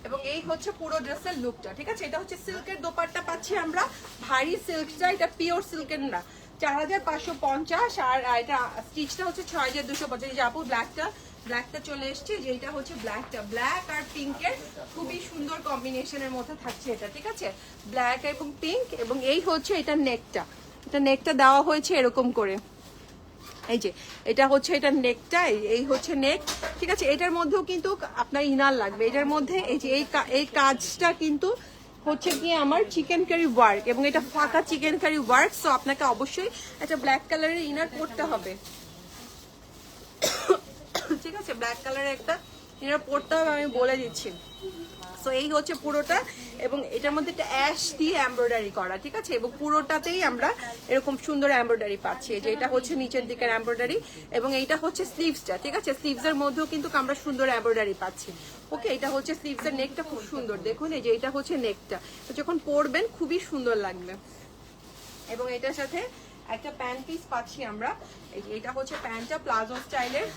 এবং এই হচ্ছে পুরো ড্রেসের লুকটা। ঠিক আছে, এটা হচ্ছে সিল্কের দোপাট্টা পাচ্ছি আমরা, ভারী সিল্কটা, এটা পিওর সিল্কের না, 4550। আর এটা স্টিচটা হচ্ছে 6250। যে আপু ব্ল্যাকটা চলে এসছে, যে এটা হচ্ছে ব্ল্যাকটা, ব্ল্যাক আর পিঙ্কের খুবই সুন্দর কম্বিনেশনের মধ্যে থাকছে এটা। ঠিক আছে, ব্ল্যাক এবং পিঙ্ক। এবং এই হচ্ছে এটা নেকটা, এটা নেকটা দেওয়া হয়েছে এরকম করে, এই যে এটা হচ্ছে এটা নেকটা, এই হচ্ছে নেক। ঠিক আছে, এটার মধ্যেও কিন্তু আপনার ইনার লাগবে এটার মধ্যে। এই যে এই কাজটা কিন্তু হচ্ছে কি আমার চিকেন কারি ওয়ার্ক, এবং এটা ফাঁকা চিকেন কারি ওয়ার্ক। সো আপনাকে অবশ্যই একটা ব্ল্যাক কালারের ইনার পরতে হবে। ঠিক আছে, ব্ল্যাক কালারের একটা ইনার পরতে হবে, আমি বলে দিচ্ছি। সো এই হচ্ছে পুরোটা, এবং এটার মধ্যে একটা অ্যাশ দিয়ে এমব্রয়ডারি করা। ঠিক আছে, এবং পুরোটাতেই আমরা এরকম সুন্দর এমব্রয়ডারি পাচ্ছি। যে এটা হচ্ছে নিচের দিকের এমব্রয়ডারি, এবং এইটা হচ্ছে স্লিভসটা। ঠিক আছে, স্লিভসের মধ্যেও কিন্তু আমরা সুন্দর এমব্রয়ডারি পাচ্ছি। ওকে, এটা হচ্ছে স্লিভসের নেকটা, খুব সুন্দর। দেখুন এই যে এটা হচ্ছে নেকটা, যখন পরবেন খুবই সুন্দর লাগবে। এবং এটার সাথে একটা প্যান্ট পিস পাচ্ছি আমরা, এই যে এটা হচ্ছে প্যান্টটা, প্লাজো স্টাইলের,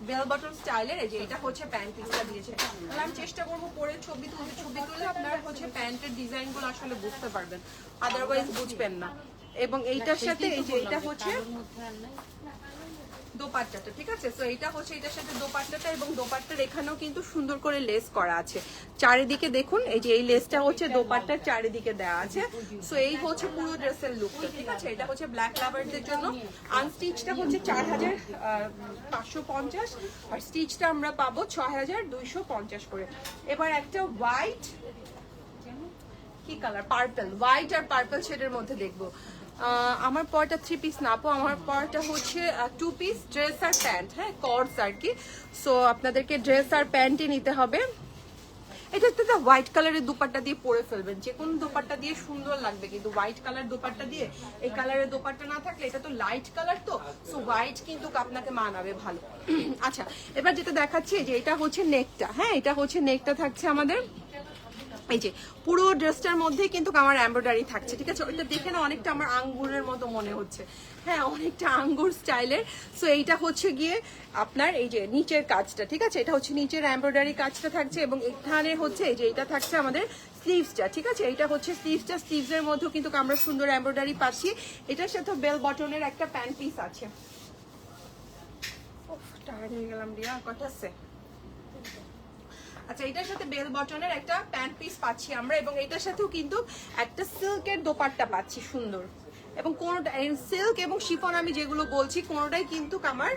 বেল বটম স্টাইলের। এই যে এটা হচ্ছে প্যান্ট পিসটা দিয়েছে। তাহলে আমি চেষ্টা করবো পরে ছবি তুলে আপনারা হচ্ছে প্যান্টের ডিজাইন গুলো আসলে বুঝতে পারবেন, আদারওয়াইজ বুঝবেন না। এবং এইটার সাথে এই যে এটা হচ্ছে দোপাট্টাটা। ঠিক আছে, সো এইটা হচ্ছে এটার সাথে দোপাট্টাটা, এবং দোপাট্টার এখানেও কিন্তু সুন্দর করে লেস করা আছে চারিদিকে। দেখুন এই যে এই লেসটা হচ্ছে দোপাট্টার চারিদিকে দেওয়া আছে। সো এই হচ্ছে পুরো ড্রেসের লুকটা। ঠিক আছে, এটা হচ্ছে ব্ল্যাক লাভারদের জন্য। আনস্টিচটা হচ্ছে 4550, আর স্টিচটা আমরা পাবো 6250 করে। এবার একটা হোয়াইট, কি কালার, পার্পল, হোয়াইট আর পার্পল শেডের মধ্যে দেখবো। আমার পরটা 3 পিস না আপু, আমার পরটা হচ্ছে 2 পিস ড্রেস আর প্যান্ট। হ্যাঁ, কর্স আর কি। সো আপনাদেরকে ড্রেস আর প্যান্টই নিতে হবে। এটা একটা হোয়াইট কালারের দুপাট্টা দিয়ে পরে ফেলবেন, যে কোনো দুপাট্টা দিয়ে সুন্দর লাগবে, কিন্তু হোয়াইট কালার দুপাট্টা দিয়ে, এই কালারের দুপাট্টা না থাকলে, এটা তো লাইট কালার, তো সো হোয়াইট কিন্তু আপনাকে মানাবে ভালো। আচ্ছা, এবার যেটা দেখাচ্ছি যে এটা হচ্ছে নেকটা। হ্যাঁ, এটা হচ্ছে নেকটা থাকছে আমাদের, এই যে পুরো ড্রেসটার মধ্যে কিন্তু আমার এমব্রয়ডারি থাকছে। ঠিক আছে, ওইটা দেখে না অনেকটা আমার আঙ্গুরের মতো মনে হচ্ছে। হ্যাঁ, অনেকটা আঙ্গুর স্টাইলের। সো এইটা হচ্ছে গিয়ে আপনার এই যে নিচের কাজটা। ঠিক আছে, এটা হচ্ছে নিচের এমব্রয়ডারি কাজটা থাকছে, এবং এখানে হচ্ছে এই যে এটা থাকছে আমাদের স্লিভসটা। ঠিক আছে, এইটা হচ্ছে স্লিভসটা, স্লিভসের মধ্যেও কিন্তু আমরা সুন্দর এমব্রয়ডারি পাচ্ছি। এটার সাথে বেল বটনের একটা প্যান্ট পিস আছে। টায়ার্ড হয়ে গেলাম রিয়া, কথা আছে। আচ্ছা, এটার সাথে বেল বটনের একটা প্যান্ট পিস পাচ্ছি আমরা, এবং এটার সাথেও কিন্তু একটা সিল্কের দোপাট্টা পাচ্ছি সুন্দর। এবং কোনোটা সিল্ক এবং শিফন আমি যেগুলো বলছি কোনোটাই কিন্তু আমার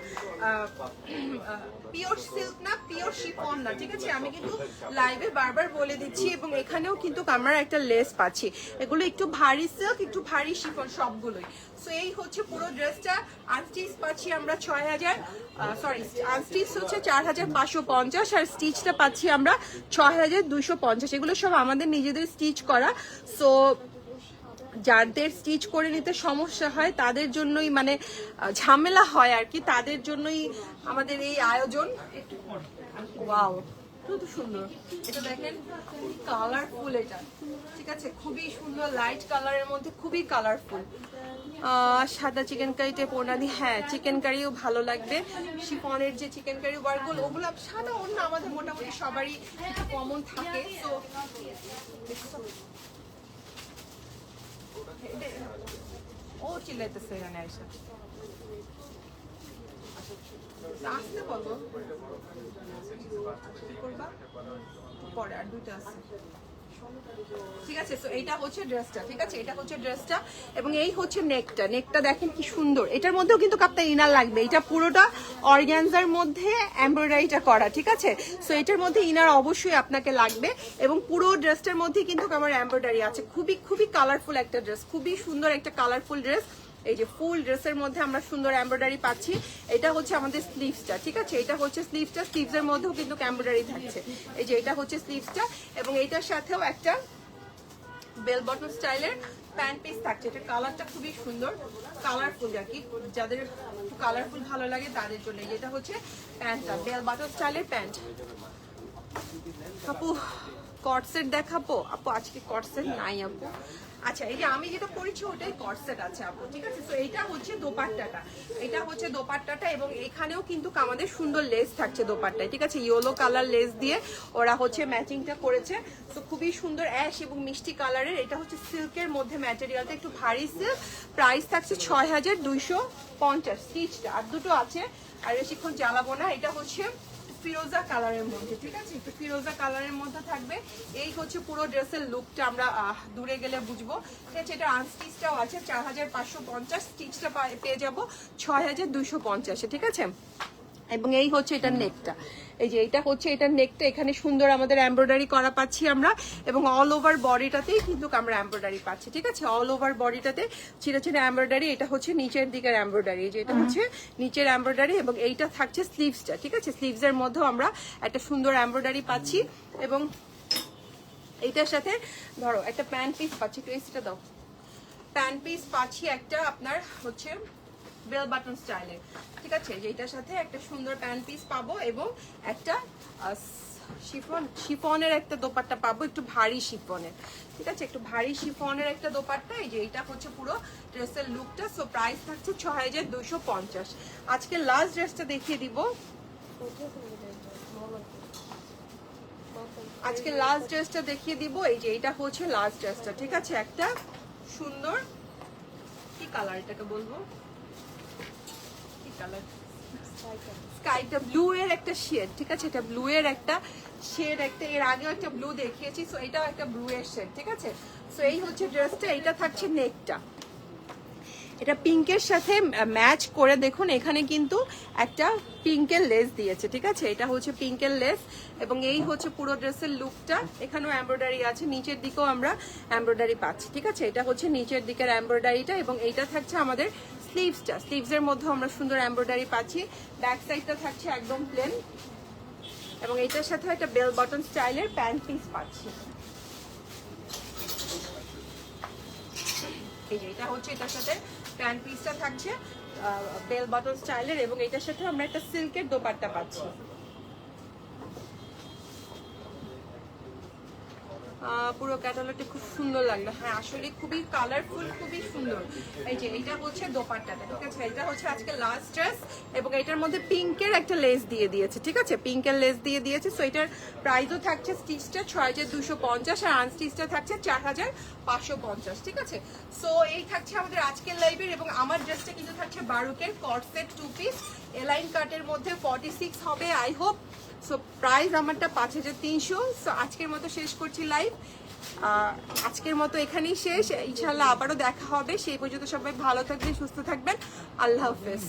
পিওর সিল্ক না, পিওর শিফন না। ঠিক আছে, আমি কিন্তু লাইভে বারবার বলে দিচ্ছি। এবং এখানেও কিন্তু আমরা একটা লেস পাচ্ছি, এগুলো একটু ভারী সিল্ক, একটু ভারী শিফন সবগুলোই। সো এই হচ্ছে পুরো ড্রেসটা। আনস্টিচ পাচ্ছি আমরা 6000, সরি আনস্টিচ হচ্ছে 4550, আর স্টিচটা পাচ্ছি আমরা 6250। এগুলো সব আমাদের নিজেদের স্টিচ করা। সো যাদের স্টিচ করে নিতে সমস্যা হয় তাদের জন্যই, মানে ঝামেলা হয় আর কি, তাদের জন্যই আমাদের এই আয়োজন। ওয়াও, খুব সুন্দর, এটা দেখেন কালারফুল এটা। ঠিক আছে, খুবই সুন্দর, লাইট কালারের মধ্যে খুবই কালারফুল। সাদা চিকেন কারিতে পোনাদি, হ্যাঁ চিকেন কারিও ভালো লাগবে। শিফনের যে চিকেন কারি ওয়ার্কগুলো, ওগুলো সাদা অন্য আমাদের মোটামুটি সবারই একটু কমন থাকে। তো ও চিল্লাইতেছে এখানে আইসা, আসতে বলো করবা পরে, আর দুইটা আছে। ঠিক আছে, সো এইটা হচ্ছে ড্রেসটা। ঠিক আছে, এটা হচ্ছে ড্রেসটা, এবং এই হচ্ছে নেকটা। নেকটা দেখেন কি সুন্দর, এটার মধ্যেও কিন্তু আপনার ইনার লাগবে। এটা পুরোটা অর্গানজার মধ্যে এমব্রয়ডারিটা করা। ঠিক আছে, সো এটার মধ্যে ইনার অবশ্যই আপনাকে লাগবে, এবং পুরো ড্রেসটার মধ্যে কিন্তু আমার এমব্রয়ডারি আছে। খুবই খুবই কালারফুল একটা ড্রেস, খুবই সুন্দর একটা কালারফুল ড্রেস। এই যে ফুল ড্রেসের মধ্যে আমরা সুন্দর এমব্রয়ডারি পাচ্ছি। এটা হচ্ছে আমাদের স্লিভসটা। ঠিক আছে, এটা হচ্ছে স্লিভসটা, স্লিভসের মধ্যেও কিন্তু এমব্রয়ডারি থাকছে। এই যে এটা হচ্ছে স্লিভসটা, এবং এইটার সাথেও একটা বেল বটম স্টাইলের প্যান্ট পিস থাকছে। এটা কালারটা খুবই সুন্দর, কালারফুল আর কি, যাদের কালারফুল ভালো লাগে তাদের জন্য। এটা হচ্ছে প্যান্টটা, বেল বটম স্টাইলের প্যান্ট। আপু কটসেট দেখাবো? আপু আজকে কটসেট নাই আপু। আচ্ছা, এই যে আমি যেটা পরেছি ওটাই কটসেট আছে আপু, ঠিক আছে। তো এইটা হচ্ছে দোপাট্টাটা, এটা হচ্ছে দোপাট্টাটা, এবং এখানেও কিন্তু আমাদের সুন্দর লেস থাকছে দোপাট্টায়, ঠিক আছে। ইয়েলো কালার লেস দিয়ে ওরা হচ্ছে ম্যাচিংটা করেছে। তো খুবই সুন্দর অ্যাশ এবং মিষ্টি কালারের। এটা হচ্ছে সিল্কের মধ্যে, ম্যাটেরিয়ালটা একটু ভারী সিল্ক। প্রাইস থাকছে 6250। স্টিচটা আর দুটো আছে, আর বেশিক্ষণ জ্বালাবো না। এটা হচ্ছে ফিরোজা কালারের মধ্যে, ঠিক আছে, একটু ফিরোজা কালারের মধ্যে থাকবে। এই হচ্ছে পুরো ড্রেসের লুকটা, আমরা দূরে গেলে বুঝবো, ঠিক আছে। এটা আনস্টিচটাও আছে 4550, স্টিচটা পেয়ে যাবো 6250, ঠিক আছে। এবং এই হচ্ছে এটার নেকটা, এই যে এটা হচ্ছে এটার নেকটা, এখানে সুন্দর আমাদের এমব্রয়ডারি করা পাচ্ছি আমরা, এবং অল ওভার বডিটাতেই কিন্তু আমরা এমব্রয়ডারি পাচ্ছি, ঠিক আছে। অল ওভার বডিটাতে ছিঁড়ে ছিঁড়ে এমব্রয়ডারি। এটা হচ্ছে নিচের দিকের এমব্রয়ডারি, যে এটা হচ্ছে নিচের এমব্রয়ডারি, এবং এইটা থাকছে স্লিভসটা, ঠিক আছে। স্লিভসের মধ্যেও আমরা একটা সুন্দর এমব্রয়ডারি পাচ্ছি, এবং এইটার সাথে ধরো একটা প্যান্ট পিস পাচ্ছি, একটু এসিটা দাও। প্যান্ট পিস পাচ্ছি একটা আপনার হচ্ছে বেল বাটন স্টাইলের, ঠিক আছে। যেটার সাথে একটা সুন্দর প্যান্ট পিস পাবো, এবং একটা শিফনের একটা দোপাট্টা পাবো, একটু ভারী শিফনের, ঠিক আছে, একটু ভারী শিফনের একটা দোপাট্টা। এই যে এটা হচ্ছে পুরো ড্রেসের লুকটা। সো প্রাইস থাকছে 6250। আজকে লাস্ট ড্রেসটা দেখিয়ে দিব, আজকে লাস্ট ড্রেসটা দেখিয়ে দিব। এই যে এটা হচ্ছে লাস্ট ড্রেসটা, ঠিক আছে। একটা সুন্দর, কি কালার এটাকে বলবো, কি কালার, স্কাইটা ব্লু এর একটা শেড, ঠিক আছে। এটা ব্লু এর একটা শেড, একটা এর আগেও একটা ব্লু দেখিয়েছি, সো এটাও একটা ব্লু এর শেড, ঠিক আছে। সো এই হচ্ছে ড্রেসটা। এটা থাকছে নেকটা, এটা পিঙ্কের সাথে ম্যাচ করে, দেখুন এখানে কিন্তু একটা পিঙ্কের লেস দিয়েছে, ঠিক আছে। এটা হচ্ছে পিঙ্কের লেস, এবং এই হচ্ছে পুরো ড্রেসের লুকটা। এখানেও এমব্রয়ডারি আছে, নিচের দিকেও আমরা এমব্রয়ডারি পাচ্ছি, ঠিক আছে। এটা হচ্ছে নিচের দিকের এমব্রয়ডারিটা, এবং এইটা থাকছে আমাদের স্লিভসটা। স্লিভসের মধ্যে আমরা সুন্দর এমব্রয়ডারি পাচ্ছি। ব্যাক সাইডটা থাকছে একদম প্লেন, এবং এটার সাথে একটা বেল বটন স্টাইলের প্যান্ট পিস পাচ্ছি। এই যে এটা হচ্ছে এটার সাথে প্যান্ট পিসটা থাকছে বেল বটন স্টাইলের, এবং এটার সাথে আমরা একটা সিল্কের দোপাট্টা পাচ্ছি। পুরো ক্যাটালগটা খুব সুন্দর লাগলো। হ্যাঁ আসলে খুবই কালারফুল, খুবই সুন্দর। এই যে এটা হচ্ছে দোপাট্টাটা, ঠিক আছে। এটা হচ্ছে আজকে লাস্ট ড্রেস, এবং এটার মধ্যে পিঙ্কের একটা লেস দিয়ে দিয়েছে, ঠিক আছে, পিঙ্কের লেস দিয়ে দিয়েছে। সো এটার প্রাইসও থাকছে স্টিচটা 6250, আর আনস্টিচটা থাকছে 4550, ঠিক আছে। সো এই থাকছে আমাদের আজকের লাইভের, এবং আমার ড্রেসটা কিন্তু থাকছে বারুকের কটসেট 2 পিস এলাইন কাটের মধ্যে 46 হবে আই হোপ। সো প্রাইস আমারটা 5300। সো আজকের মতো শেষ করছি লাইভ, আজকের মতো এখানেই শেষ। ইনশাল্লাহ আবারও দেখা হবে, সেই পর্যন্ত সবাই ভালো থাকবেন, সুস্থ থাকবেন। আল্লাহ হাফেজ।